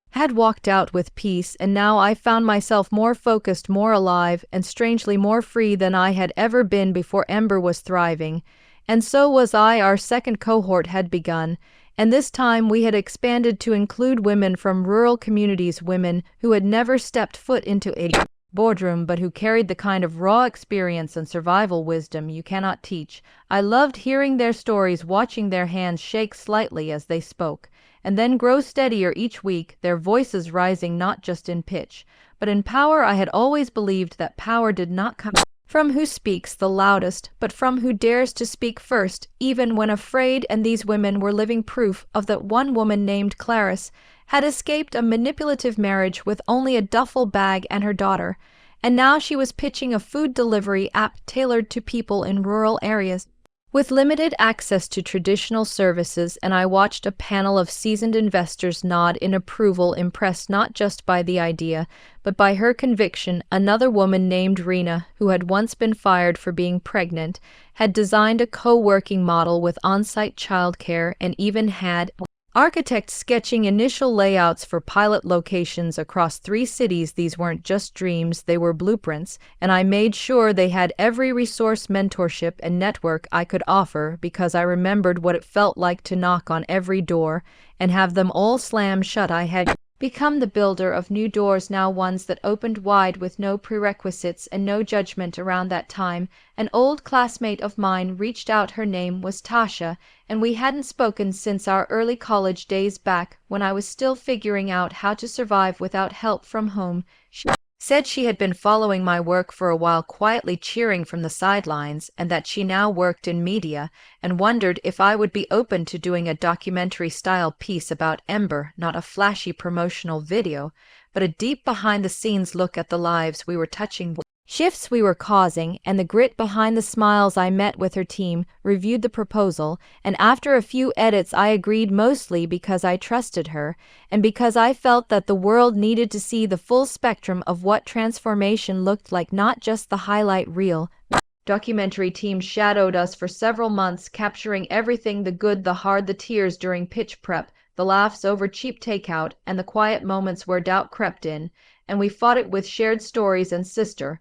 had walked out with peace, and now I found myself more focused, more alive, and strangely more free than I had ever been before. Ember was thriving, and so was I. Our second cohort had begun, and this time we had expanded to include women from rural communities, women who had never stepped foot into a boardroom, but who carried the kind of raw experience and survival wisdom you cannot teach. I loved hearing their stories, watching their hands shake slightly as they spoke, and then grow steadier each week, their voices rising not just in pitch, but in power. I had always believed that power did not come from who speaks the loudest, but from who dares to speak first, even when afraid, and these women were living proof of that. One woman named Clarice had escaped a manipulative marriage with only a duffel bag and her daughter, and now she was pitching a food delivery app tailored to people in rural areas with limited access to traditional services, and I watched a panel of seasoned investors nod in approval, impressed not just by the idea, but by her conviction. Another woman named Rena, who had once been fired for being pregnant, had designed a co-working model with on-site childcare and even had architect sketching initial layouts for pilot locations across 3 cities. These weren't just dreams, they were blueprints, and I made sure they had every resource, mentorship, and network I could offer because I remembered what it felt like to knock on every door and have them all slam shut. I had become the builder of new doors, now ones that opened wide with no prerequisites and no judgment. Around that time, an old classmate of mine reached out. Her name was Tasha, and we hadn't spoken since our early college days back when I was still figuring out how to survive without help from home. She said she had been following my work for a while, quietly cheering from the sidelines, and that she now worked in media, and wondered if I would be open to doing a documentary-style piece about Ember, not a flashy promotional video, but a deep behind-the-scenes look at the lives we were touching, shifts we were causing, and the grit behind the smiles. I met with her team, reviewed the proposal, and after a few edits I agreed, mostly because I trusted her, and because I felt that the world needed to see the full spectrum of what transformation looked like, not just the highlight reel. Documentary team shadowed us for several months, capturing everything: the good, the hard, the tears during pitch prep, the laughs over cheap takeout, and the quiet moments where doubt crept in, and we fought it with shared stories and sisterhood.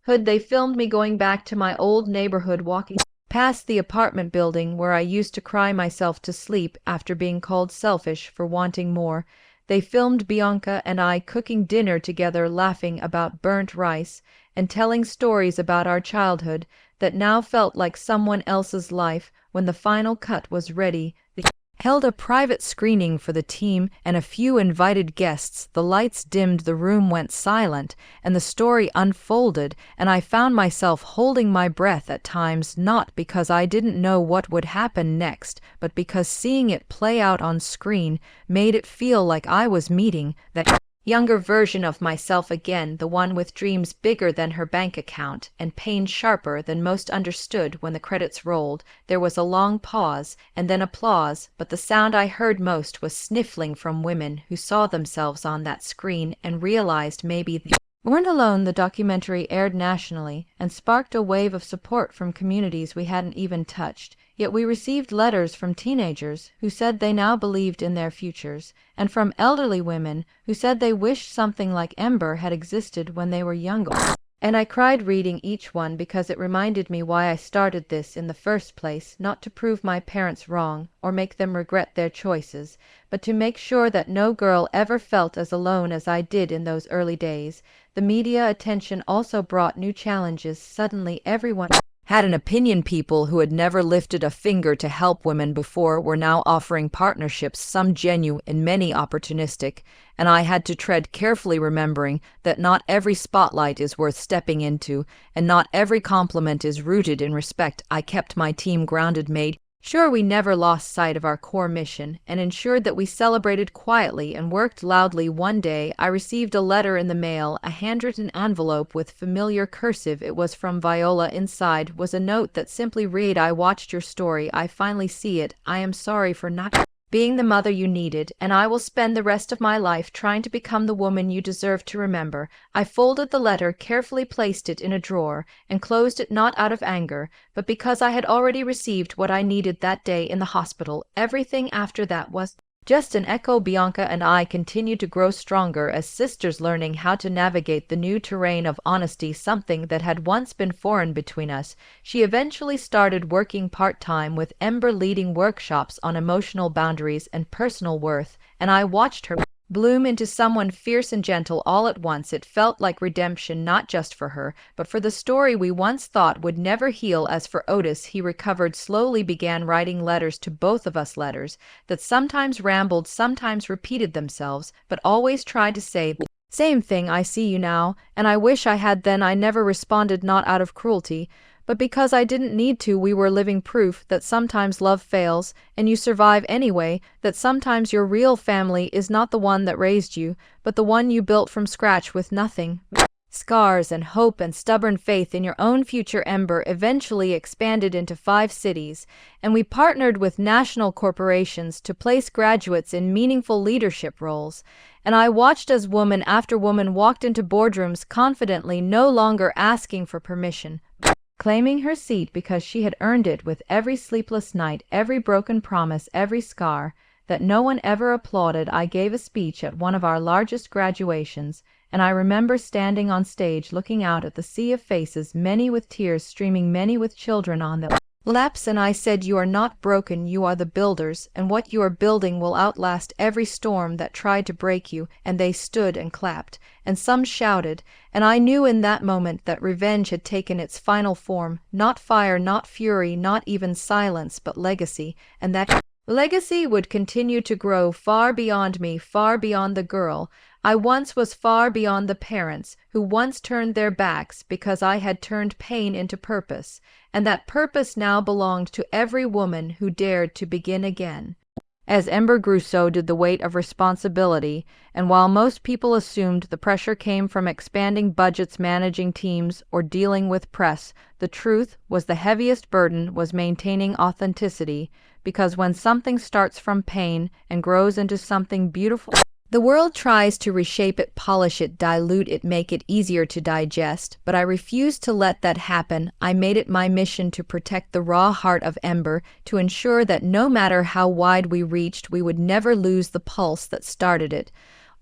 They filmed me going back to my old neighborhood, walking past the apartment building where I used to cry myself to sleep after being called selfish for wanting more. They filmed Bianca and I cooking dinner together, laughing about burnt rice, and telling stories about our childhood that now felt like someone else's life. When the final cut was ready, they held a private screening for the team and a few invited guests. The lights dimmed, the room went silent, and the story unfolded, and I found myself holding my breath at times, not because I didn't know what would happen next, but because seeing it play out on screen made it feel like I was meeting that younger version of myself again, the one with dreams bigger than her bank account and pain sharper than most understood. When the credits rolled, there was a long pause and then applause, but the sound I heard most was sniffling from women who saw themselves on that screen and realized maybe they weren't alone. The documentary aired nationally and sparked a wave of support from communities we hadn't even touched. Yet we received letters from teenagers who said they now believed in their futures, and from elderly women who said they wished something like Ember had existed when they were younger. And I cried reading each one because it reminded me why I started this in the first place, not to prove my parents wrong or make them regret their choices, but to make sure that no girl ever felt as alone as I did in those early days. The media attention also brought new challenges. Suddenly everyone had an opinion. People who had never lifted a finger to help women before were now offering partnerships, some genuine and many opportunistic, and I had to tread carefully, remembering that not every spotlight is worth stepping into, and not every compliment is rooted in respect. I kept my team grounded, made sure we never lost sight of our core mission, and ensured that we celebrated quietly and worked loudly. One day, I received a letter in the mail, a handwritten envelope with familiar cursive. It was from Viola. Inside was a note that simply read, "I watched your story. I finally see it. I am sorry for not being the mother you needed, and I will spend the rest of my life trying to become the woman you deserve to remember." I folded the letter, carefully placed it in a drawer, and closed it, not out of anger, but because I had already received what I needed that day in the hospital. Everything after that was just an echo. Bianca and I continued to grow stronger as sisters, learning how to navigate the new terrain of honesty, something that had once been foreign between us. She eventually started working part-time with Ember, leading workshops on emotional boundaries and personal worth, and I watched her bloom into someone fierce and gentle all at once. It felt like redemption, not just for her, but for the story we once thought would never heal. As for Otis, he recovered slowly, began writing letters to both of us, letters that sometimes rambled, sometimes repeated themselves, but always tried to say the same thing: "I see you now, and I wish I had then." I never responded, not out of cruelty, but because I didn't need to. We were living proof that sometimes love fails, and you survive anyway, that sometimes your real family is not the one that raised you, but the one you built from scratch with nothing. Scars and hope and stubborn faith in your own future. Ember eventually expanded into 5 cities, and we partnered with national corporations to place graduates in meaningful leadership roles. And I watched as woman after woman walked into boardrooms confidently, no longer asking for permission, claiming her seat because she had earned it with every sleepless night, every broken promise, every scar that no one ever applauded. I gave a speech at one of our largest graduations, and I remember standing on stage looking out at the sea of faces, many with tears streaming, many with children on their laps, and I said, "You are not broken, you are the builders, and what you are building will outlast every storm that tried to break you." And they stood and clapped, and some shouted, and I knew in that moment that revenge had taken its final form, not fire, not fury, not even silence, but legacy, and that legacy would continue to grow far beyond me, far beyond the girl I once was, far beyond the parents who once turned their backs because I had turned pain into purpose, and that purpose now belonged to every woman who dared to begin again. As Ember grew, so did the weight of responsibility, and while most people assumed the pressure came from expanding budgets, managing teams, or dealing with press, the truth was the heaviest burden was maintaining authenticity, because when something starts from pain and grows into something beautiful, the world tries to reshape it, polish it, dilute it, make it easier to digest, but I refused to let that happen. I made it my mission to protect the raw heart of Ember, to ensure that no matter how wide we reached, we would never lose the pulse that started it.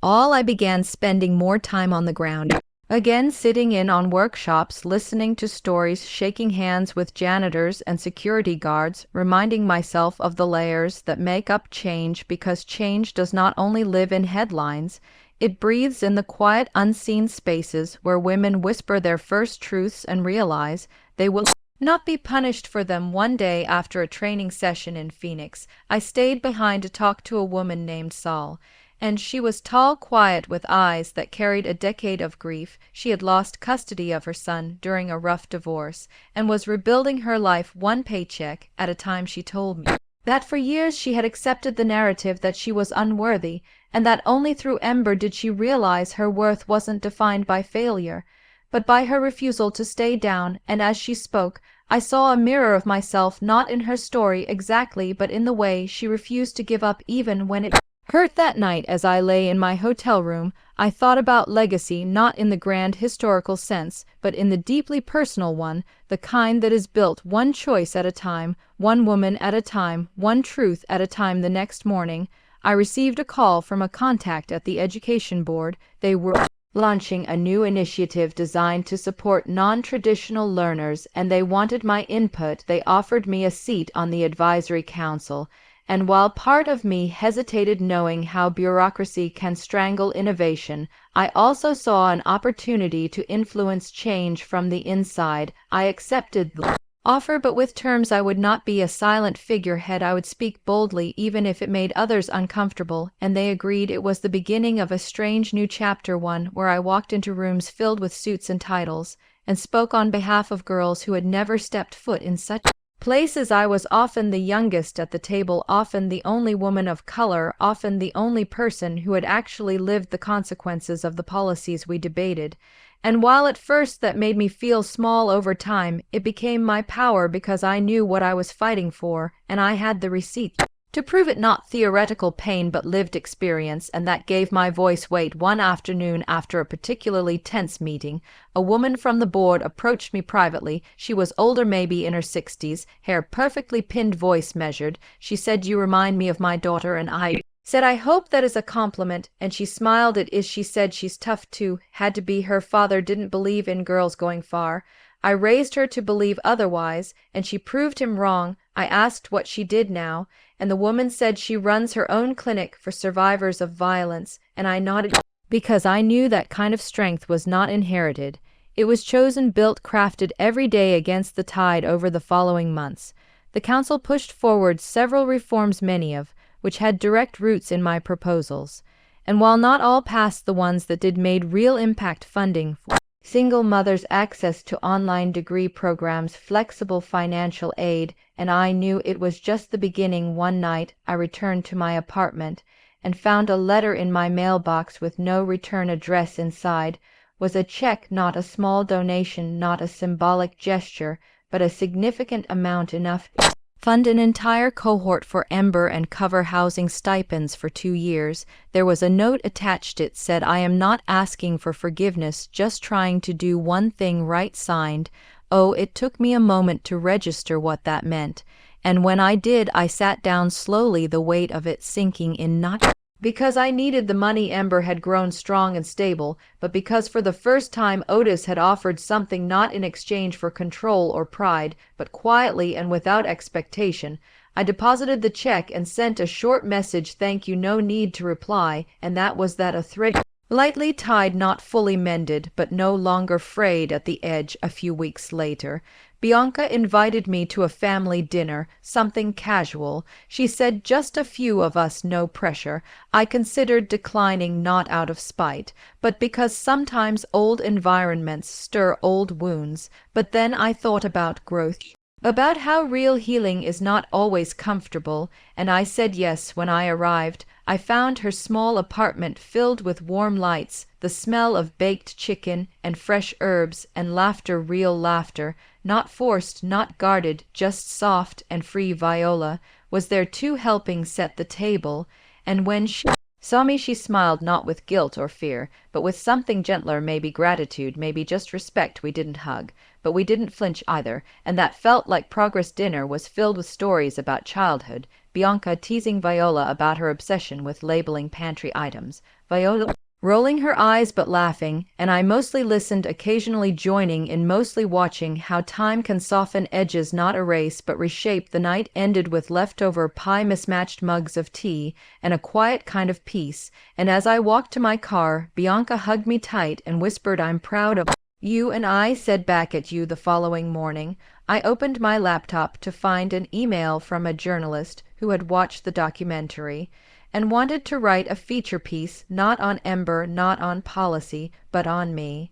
I began spending more time on the ground. Again, sitting in on workshops, listening to stories, shaking hands with janitors and security guards, reminding myself of the layers that make up change, because change does not only live in headlines, it breathes in the quiet, unseen spaces where women whisper their first truths and realize they will not be punished for them. One day after a training session in Phoenix, I stayed behind to talk to a woman named Saul. And she was tall, quiet, with eyes that carried a decade of grief. She had lost custody of her son during a rough divorce and was rebuilding her life one paycheck at a time. She told me that for years she had accepted the narrative that she was unworthy, and that only through Ember did she realize her worth wasn't defined by failure, but by her refusal to stay down. And as she spoke, I saw a mirror of myself, not in her story exactly, but in the way she refused to give up even when it hurt. That night, as I lay in my hotel room, I thought about legacy, not in the grand historical sense, but in the deeply personal one, the kind that is built one choice at a time, one woman at a time, one truth at a time. The next morning, I received a call from a contact at the Education Board. They were launching a new initiative designed to support non-traditional learners, and they wanted my input. They offered me a seat on the advisory council. And while part of me hesitated, knowing how bureaucracy can strangle innovation, I also saw an opportunity to influence change from the inside. I accepted the offer, but with terms. I would not be a silent figurehead. I would speak boldly, even if it made others uncomfortable, and they agreed. It was the beginning of a strange new chapter, one where I walked into rooms filled with suits and titles, and spoke on behalf of girls who had never stepped foot in such places. I was often the youngest at the table, often the only woman of color, often the only person who had actually lived the consequences of the policies we debated. And while at first that made me feel small, over time it became my power, because I knew what I was fighting for, and I had the receipt to prove it. Not theoretical pain, but lived experience, and that gave my voice weight. One afternoon, after a particularly tense meeting, a woman from the board approached me privately. She was older, maybe in her 60s, hair perfectly pinned, voice measured. She said, "You remind me of my daughter." And I said, "I hope that is a compliment." And she smiled. "It is." She said, "She's tough too. Had to be. Her father didn't believe in girls going far. I raised her to believe otherwise, and she proved him wrong." I asked what she did now, and the woman said she runs her own clinic for survivors of violence, and I nodded, because I knew that kind of strength was not inherited. It was chosen, built, crafted every day against the tide. Over the following months, the council pushed forward several reforms, many of which had direct roots in my proposals, and while not all passed, the ones that did made real impact. Funding for single mothers, access to online degree programs, flexible financial aid, and I knew it was just the beginning. One night, I returned to my apartment and found a letter in my mailbox with no return address. Inside was a check, not a small donation, not a symbolic gesture, but a significant amount, enough to fund an entire cohort for Ember and cover housing stipends for 2 years. There was a note attached. It said, "I am not asking for forgiveness, just trying to do one thing right." Signed. Oh, it took me a moment to register what that meant. and when I did, I sat down slowly, the weight of it sinking in, not because I needed the money. Ember had grown strong and stable, but because for the first time Otis had offered something, not in exchange for control or pride, but quietly and without expectation. I deposited the check and sent a short message, "Thank you, no need to reply," and that was that, a thread lightly tied, not fully mended, but no longer frayed at the edge. A few weeks later, Bianca invited me to a family dinner, something casual. She said just a few of us, no pressure. I considered declining, not out of spite, but because sometimes old environments stir old wounds. But then I thought about growth, about how real healing is not always comfortable, and I said yes. When I arrived, I found her small apartment filled with warm lights, the smell of baked chicken and fresh herbs, and laughter, real laughter, not forced, not guarded, just soft and free. Viola was there too, helping set the table, and when she saw me she smiled, not with guilt or fear, but with something gentler, maybe gratitude, maybe just respect. We didn't hug, but we didn't flinch either, and that felt like progress. Dinner was filled with stories about childhood, Bianca teasing Viola about her obsession with labeling pantry items, Viola rolling her eyes but laughing, and I mostly listened, occasionally joining in, mostly watching how time can soften edges, not erase but reshape. The night ended with leftover pie, mismatched mugs of tea, and a quiet kind of peace, and as I walked to my car, Bianca hugged me tight and whispered, "I'm proud of you," and I said back at you. The following morning, I opened my laptop to find an email from a journalist who had watched the documentary and wanted to write a feature piece, not on Ember, not on policy, but on me.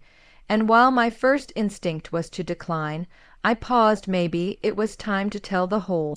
And while my first instinct was to decline, I paused. Maybe it was time to tell the whole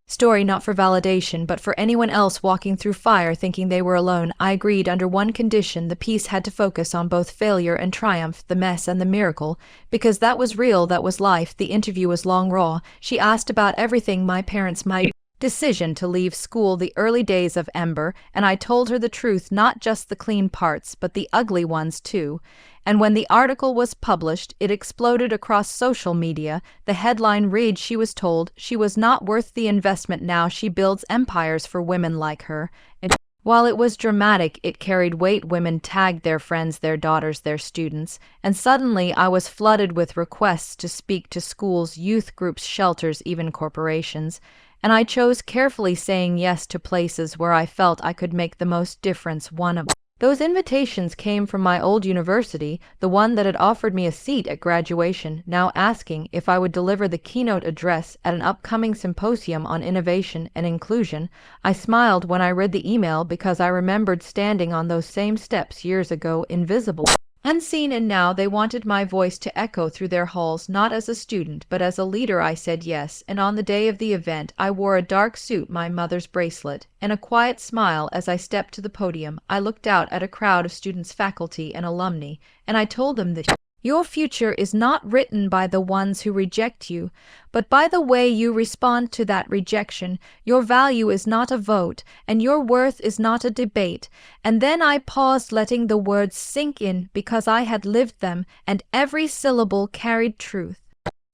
story, not for validation, but for anyone else walking through fire thinking they were alone. I agreed under one condition: the piece had to focus on both failure and triumph, the mess and the miracle, because that was real, that was life. The interview was long, raw. She asked about everything: my parents, my decision to leave school, the early days of Ember, and I told her the truth, not just the clean parts, but the ugly ones too. And when the article was published, it exploded across social media. The headline read, "She was told she was not worth the investment. Now she builds empires for women like her." And while it was dramatic, it carried weight. Women tagged their friends, their daughters, their students, and suddenly I was flooded with requests to speak to schools, youth groups, shelters, even corporations. And I chose carefully, saying yes to places where I felt I could make the most difference. One of those invitations came from my old university, the one that had offered me a seat at graduation, now asking if I would deliver the keynote address at an upcoming symposium on innovation and inclusion. I smiled when I read the email because I remembered standing on those same steps years ago, invisible, unseen, and now they wanted my voice to echo through their halls, not as a student, but as a leader. I said yes, and on the day of the event I wore a dark suit, my mother's bracelet, and a quiet smile as I stepped to the podium. I looked out at a crowd of students, faculty, and alumni, and I told them that your future is not written by the ones who reject you, but by the way you respond to that rejection. Your value is not a vote, and your worth is not a debate. And then I paused, letting the words sink in, because I had lived them, and every syllable carried truth.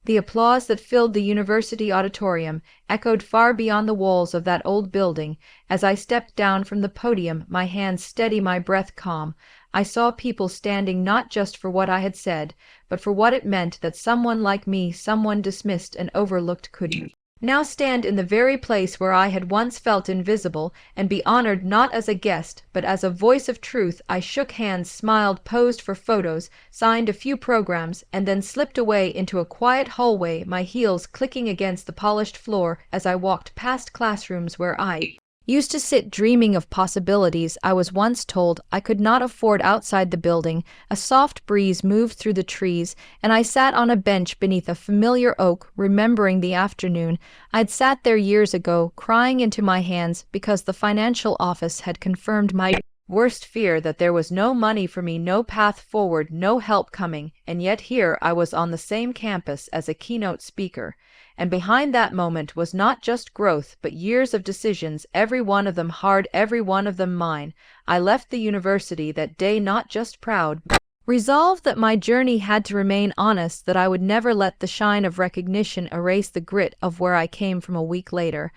The applause that filled the university auditorium echoed far beyond the walls of that old building. As I stepped down from the podium, my hands steady, my breath calm, I saw people standing not just for what I had said, but for what it meant that someone like me, someone dismissed and overlooked, could now stand in the very place where I had once felt invisible, and be honored not as a guest, but as a voice of truth. I shook hands, smiled, posed for photos, signed a few programs, and then slipped away into a quiet hallway, my heels clicking against the polished floor as I walked past classrooms where I used to sit dreaming of possibilities I was once told I could not afford. Outside the building, a soft breeze moved through the trees, and I sat on a bench beneath a familiar oak, remembering the afternoon I'd sat there years ago, crying into my hands because the financial office had confirmed my worst fear, that there was no money for me, no path forward, no help coming. And yet here I was on the same campus as a keynote speaker. And behind that moment was not just growth, but years of decisions, every one of them hard, every one of them mine. I left the university that day not just proud, Resolved that my journey had to remain honest, that I would never let the shine of recognition erase the grit of where I came from a week later.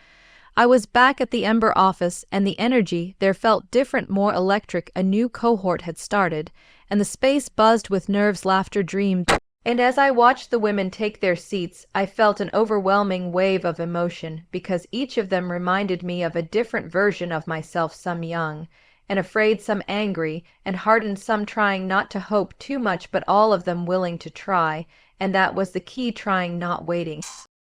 I was back at the Ember office, and the energy there felt different, more electric. A new cohort had started, and the space buzzed with nerves, laughter, dreams. And as I watched the women take their seats, I felt an overwhelming wave of emotion, because each of them reminded me of a different version of myself, some young and afraid, some angry and hardened, some trying not to hope too much, but all of them willing to try, and that was the key, trying, not waiting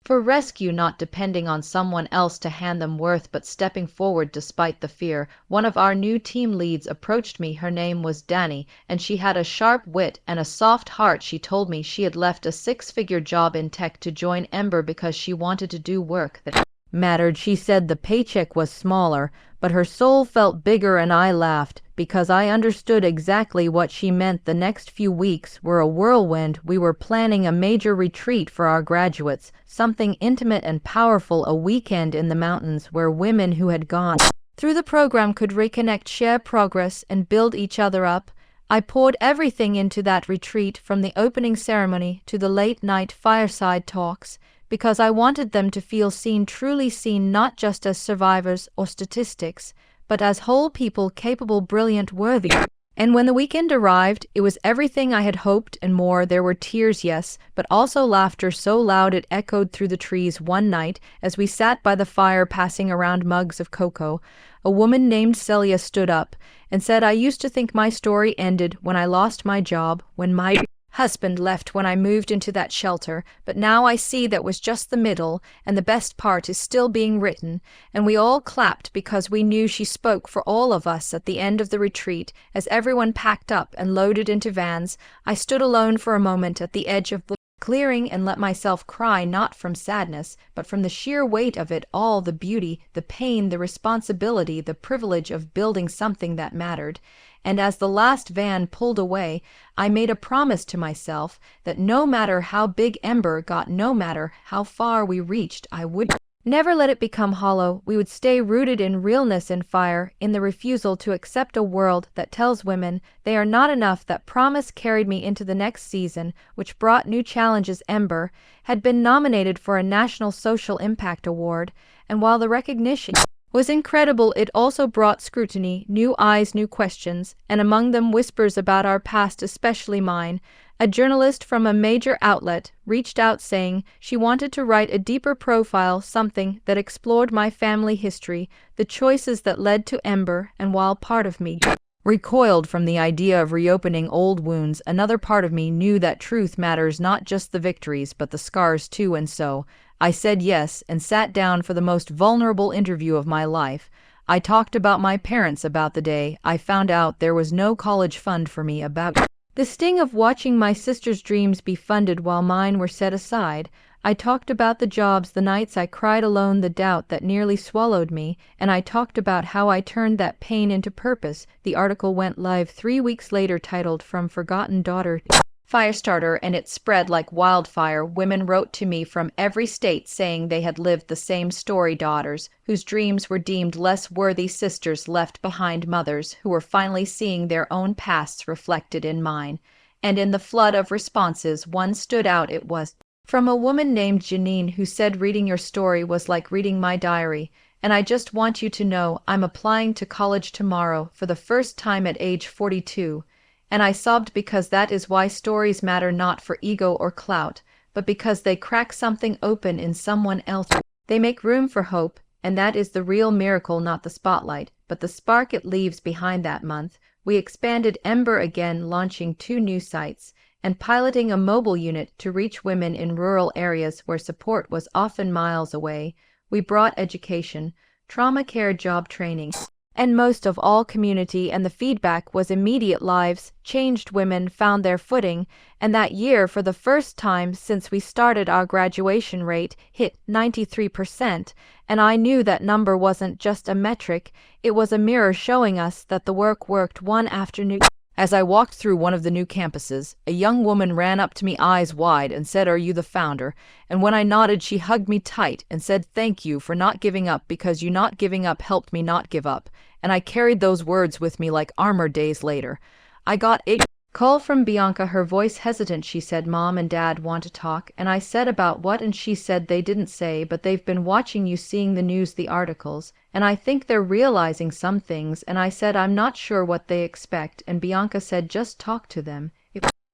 for rescue, not depending on someone else to hand them worth, but stepping forward despite the fear. One of our new team leads approached me. Her name was Dani, and she had a sharp wit and a soft heart. She told me she had left a six-figure job in tech to join Ember because she wanted to do work that mattered. She said the paycheck was smaller, but her soul felt bigger, and I laughed because I understood exactly what she meant. The next few weeks were a whirlwind. We were planning a major retreat for our graduates, something intimate and powerful, a weekend in the mountains where women who had gone through the program could reconnect, share progress, and build each other up. I poured everything into that retreat, from the opening ceremony to the late-night fireside talks, because I wanted them to feel seen, truly seen, not just as survivors or statistics, but as whole people, capable, brilliant, worthy. And when the weekend arrived, it was everything I had hoped and more. There were tears, yes, but also laughter so loud it echoed through the trees. One night, as we sat by the fire passing around mugs of cocoa, a woman named Celia stood up and said, "I used to think my story ended when I lost my job, when my husband left, when I moved into that shelter, but now I see that was just the middle, and the best part is still being written." And we all clapped because we knew she spoke for all of us. At the end of the retreat, as everyone packed up and loaded into vans, I stood alone for a moment at the edge of the clearing and let myself cry, not from sadness, but from the sheer weight of it all, the beauty, the pain, the responsibility, the privilege of building something that mattered. And as the last van pulled away, I made a promise to myself that no matter how big Ember got, no matter how far we reached, I would never let it become hollow. We would stay rooted in realness, in fire, in the refusal to accept a world that tells women they are not enough. That promise carried me into the next season, which brought new challenges. Ember had been nominated for a National Social Impact Award, and while the recognition was incredible, it also brought scrutiny, new eyes, new questions, and among them whispers about our past, especially mine. A journalist from a major outlet reached out saying she wanted to write a deeper profile, something that explored my family history, the choices that led to Ember, and while part of me recoiled from the idea of reopening old wounds, another part of me knew that truth matters, not just the victories, but the scars too. And so I said yes and sat down for the most vulnerable interview of my life. I talked about my parents, about the day I found out there was no college fund for me, about the sting of watching my sister's dreams be funded while mine were set aside. I talked about the jobs, the nights I cried alone, the doubt that nearly swallowed me, and I talked about how I turned that pain into purpose. The article went live 3 weeks later, titled "From Forgotten Daughter Firestarter," and it spread like wildfire. Women wrote to me from every state saying they had lived the same story, daughters whose dreams were deemed less worthy, sisters left behind, mothers who were finally seeing their own pasts reflected in mine. And in the flood of responses, one stood out. It was from a woman named Janine, who said, "Reading your story was like reading my diary, and I just want you to know I'm applying to college tomorrow for the first time at age 42. And I sobbed because that is why stories matter, not for ego or clout, but because they crack something open in someone else. They make room for hope, and that is the real miracle, not the spotlight, but the spark it leaves behind." That month, we expanded Ember again, launching 2 new sites and piloting a mobile unit to reach women in rural areas where support was often miles away. We brought education, trauma care, job training, and most of all, community, and the feedback was immediate. Lives changed, women found their footing, and that year, for the first time since we started, our graduation rate hit 93%, and I knew that number wasn't just a metric, it was a mirror showing us that the work worked. One afternoon, as I walked through one of the new campuses, a young woman ran up to me, eyes wide, and said, "Are you the founder?" And when I nodded, she hugged me tight and said, "Thank you for not giving up, because you not giving up helped me not give up." And I carried those words with me like armor days later. I got Call from Bianca, her voice hesitant. She said, Mom and Dad want to talk. And I said, about what? And she said, they didn't say, but they've been watching you, seeing the news, the articles, and I think they're realizing some things. And I said, I'm not sure what they expect. And Bianca said, just talk to them.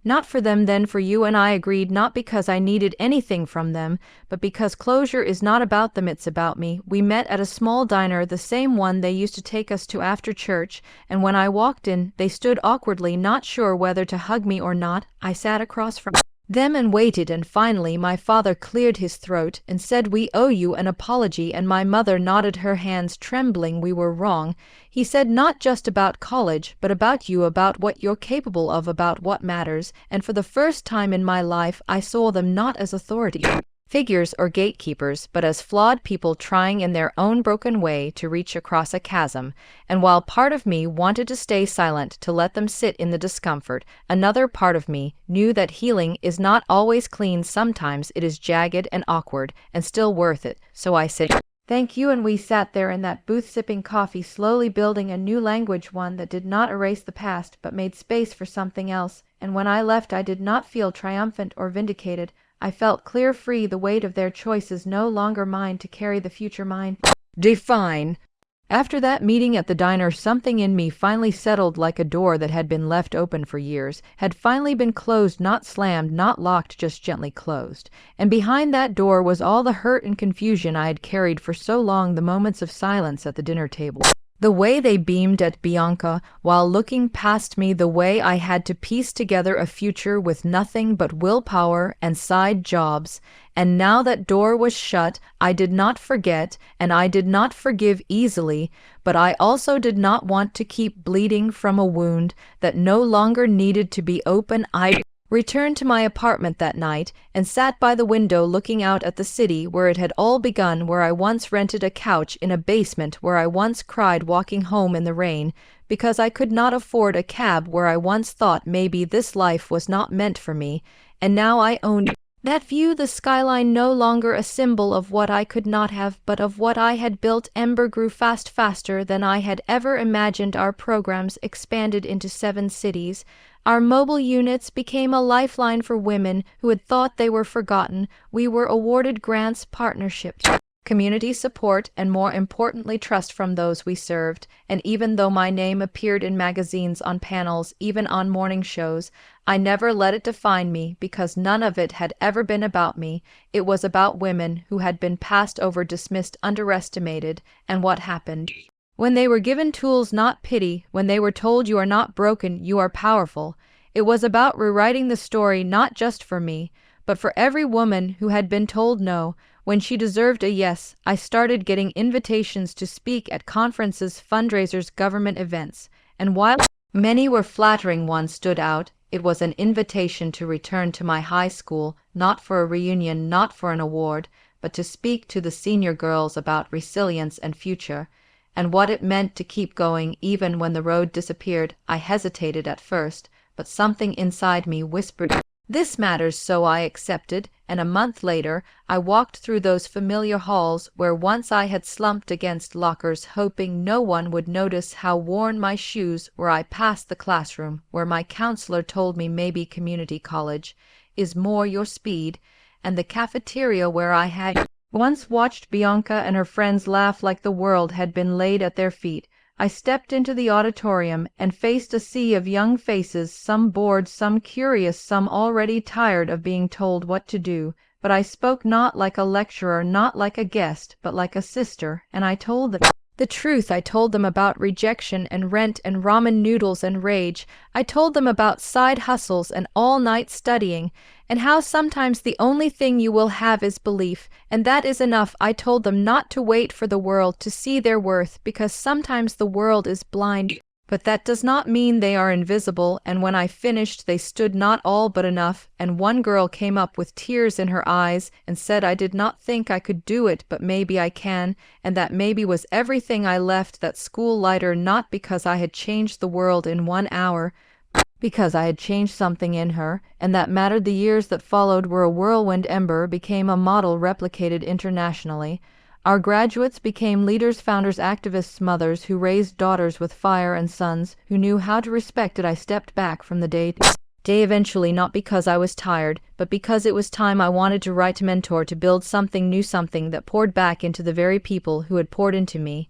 Not for them, then for you. And I agreed, not because I needed anything from them, but because closure is not about them, it's about me. We met at a small diner, the same one they used to take us to after church, and when I walked in, they stood awkwardly, not sure whether to hug me or not. I sat across from them and waited, and finally my father cleared his throat and said, we owe you an apology, and my mother nodded, her hands trembling. We were wrong. He said, not just about college, but about you, about what you're capable of, about what matters, and for the first time in my life I saw them not as authority figures or gatekeepers, but as flawed people trying in their own broken way to reach across a chasm. And while part of me wanted to stay silent, to let them sit in the discomfort, another part of me knew that healing is not always clean. Sometimes it is jagged and awkward, and still worth it. So I said, thank you, and we sat there in that booth sipping coffee, slowly building a new language, one that did not erase the past, but made space for something else. And when I left, I did not feel triumphant or vindicated. I felt clear, free, the weight of their choices no longer mine to carry, the future mine. Define. After that meeting at the diner, something in me finally settled, like a door that had been left open for years, had finally been closed, not slammed, not locked, just gently closed. And behind that door was all the hurt and confusion I had carried for so long, the moments of silence at the dinner table. The way they beamed at Bianca while looking past me, the way I had to piece together a future with nothing but willpower and side jobs. And now that door was shut, I did not forget, and I did not forgive easily, but I also did not want to keep bleeding from a wound that no longer needed to be open. I returned to my apartment that night and sat by the window looking out at the city where it had all begun, where I once rented a couch in a basement, where I once cried walking home in the rain because I could not afford a cab, where I once thought maybe this life was not meant for me, and now I owned that view, the skyline no longer a symbol of what I could not have, but of what I had built. Ember grew faster than I had ever imagined. Our programs expanded into 7 cities. Our mobile units became a lifeline for women who had thought they were forgotten. We were awarded grants, partnerships, community support, and more importantly, trust from those we served. And even though my name appeared in magazines, on panels, even on morning shows, I never let it define me, because none of it had ever been about me. It was about women who had been passed over, dismissed, underestimated. And what happened? When they were given tools, not pity, when they were told, you are not broken, you are powerful. It was about rewriting the story, not just for me, but for every woman who had been told no, when she deserved a yes. I started getting invitations to speak at conferences, fundraisers, government events, and while many were flattering, one stood out. It was an invitation to return to my high school, not for a reunion, not for an award, but to speak to the senior girls about resilience and future, and what it meant to keep going even when the road disappeared. I hesitated at first, but something inside me whispered, this matters, so I accepted, and a month later I walked through those familiar halls where once I had slumped against lockers, hoping no one would notice how worn my shoes were. I passed the classroom where my counselor told me maybe community college is more your speed, and the cafeteria where I had once watched Bianca and her friends laugh like the world had been laid at their feet. I stepped into the auditorium and faced a sea of young faces, some bored, some curious, some already tired of being told what to do. But I spoke not like a lecturer, not like a guest, but like a sister, and I told them the truth. I told them about rejection and rent and ramen noodles and rage. I told them about side hustles and all-night studying, and how sometimes the only thing you will have is belief, and that is enough. I told them not to wait for the world to see their worth, because sometimes the world is blind, but that does not mean they are invisible. And when I finished, they stood not all but enough, and one girl came up with tears in her eyes and said, I did not think I could do it, but maybe I can, and that maybe was everything. I left that school lighter, not because I had changed the world in 1 hour, because I had changed something in her, and that mattered. The years that followed were a whirlwind. Ember became a model replicated internationally. Our graduates became leaders, founders, activists, mothers who raised daughters with fire, and sons who knew how to respect it. I stepped back from the day eventually, not because I was tired, but because it was time. I wanted to write, to mentor, to build something new, something that poured back into the very people who had poured into me.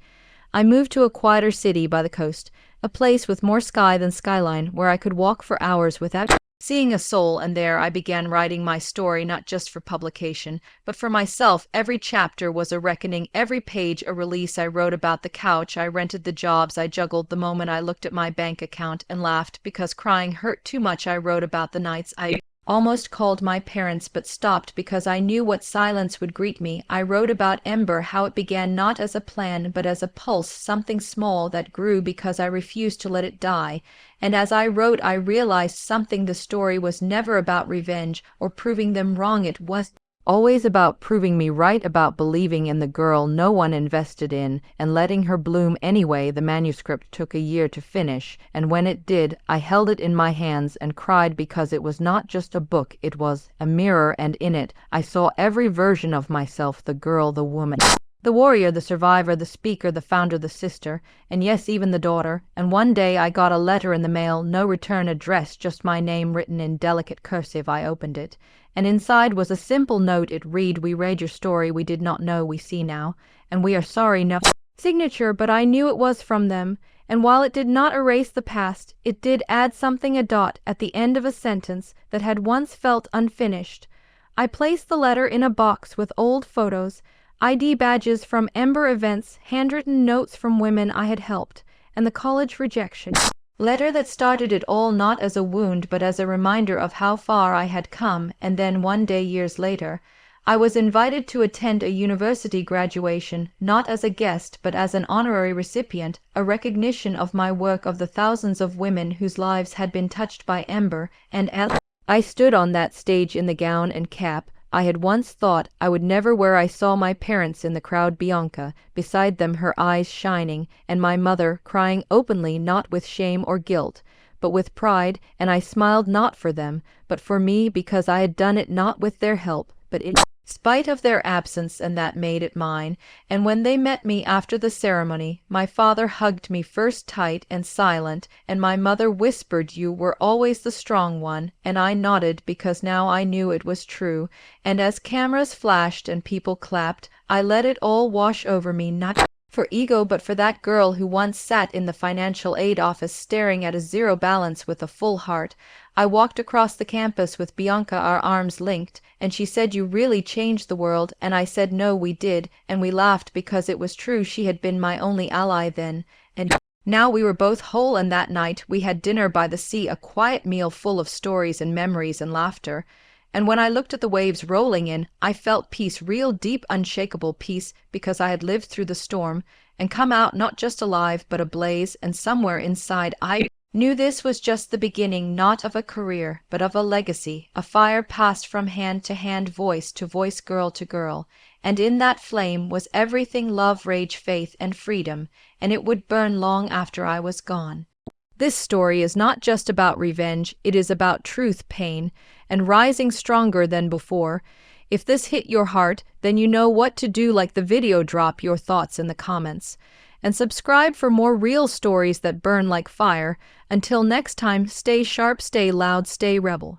I moved to a quieter city by the coast, a place with more sky than skyline, where I could walk for hours without seeing a soul, and there I began writing my story, not just for publication, but for myself. Every chapter was a reckoning, every page a release. I wrote about the couch I rented, the jobs I juggled, the moment I looked at my bank account and laughed because crying hurt too much. I wrote about the nights I almost called my parents but stopped because I knew what silence would greet me. I wrote about Ember, how it began not as a plan but as a pulse, something small that grew because I refused to let it die. And as I wrote, I realized something: the story was never about revenge or proving them wrong. It was always about proving me right, about believing in the girl no one invested in and letting her bloom anyway. The manuscript took a year to finish, and when it did, I held it in my hands and cried because it was not just a book, it was a mirror, and in it I saw every version of myself: the girl, the woman, the warrior, the survivor, the speaker, the founder, the sister, and yes, even the daughter. And one day I got a letter in the mail, no return address, just my name written in delicate cursive. I opened it, and inside was a simple note. It read, "We read your story, we did not know, we see now, and we are sorry." No signature, but I knew it was from them, and while it did not erase the past, it did add something, a dot at the end of a sentence that had once felt unfinished. I placed the letter in a box with old photos, ID badges from Ember events, handwritten notes from women I had helped, and the college rejection letter that started it all, not as a wound but as a reminder of how far I had come. And then one day, years later, I was invited to attend a university graduation, not as a guest but as an honorary recipient, a recognition of my work, of the thousands of women whose lives had been touched by Ember. And I stood on that stage in the gown and cap I had once thought I would never wear. I saw my parents in the crowd, Bianca beside them, her eyes shining, and my mother crying openly, not with shame or guilt, but with pride, and I smiled, not for them, but for me, because I had done it not with their help, but in spite of their absence, and that made it mine. And when they met me after the ceremony, my father hugged me first, tight and silent, and my mother whispered, "You were always the strong one," and I nodded because now I knew it was true. And as cameras flashed and people clapped, I let it all wash over me, not for ego but for that girl who once sat in the financial aid office staring at a zero balance with a full heart. I walked across the campus with Bianca, our arms linked, and she said, "You really changed the world," and I said, "No, we did," and we laughed because it was true. She had been my only ally then, and now we were both whole. And that night we had dinner by the sea, a quiet meal full of stories and memories and laughter. And when I looked at the waves rolling in, I felt peace, real deep, unshakable peace, because I had lived through the storm and come out not just alive but ablaze. And somewhere inside I knew this was just the beginning, not of a career but of a legacy, a fire passed from hand to hand, voice to voice, girl to girl. And in that flame was everything: love, rage, faith, and freedom, and it would burn long after I was gone. This story is not just about revenge, it is about truth, pain, and rising stronger than before. If this hit your heart, then you know what to do. Like the video, drop your thoughts in the comments, and subscribe for more real stories that burn like fire. Until next time, stay sharp, stay loud, stay rebel.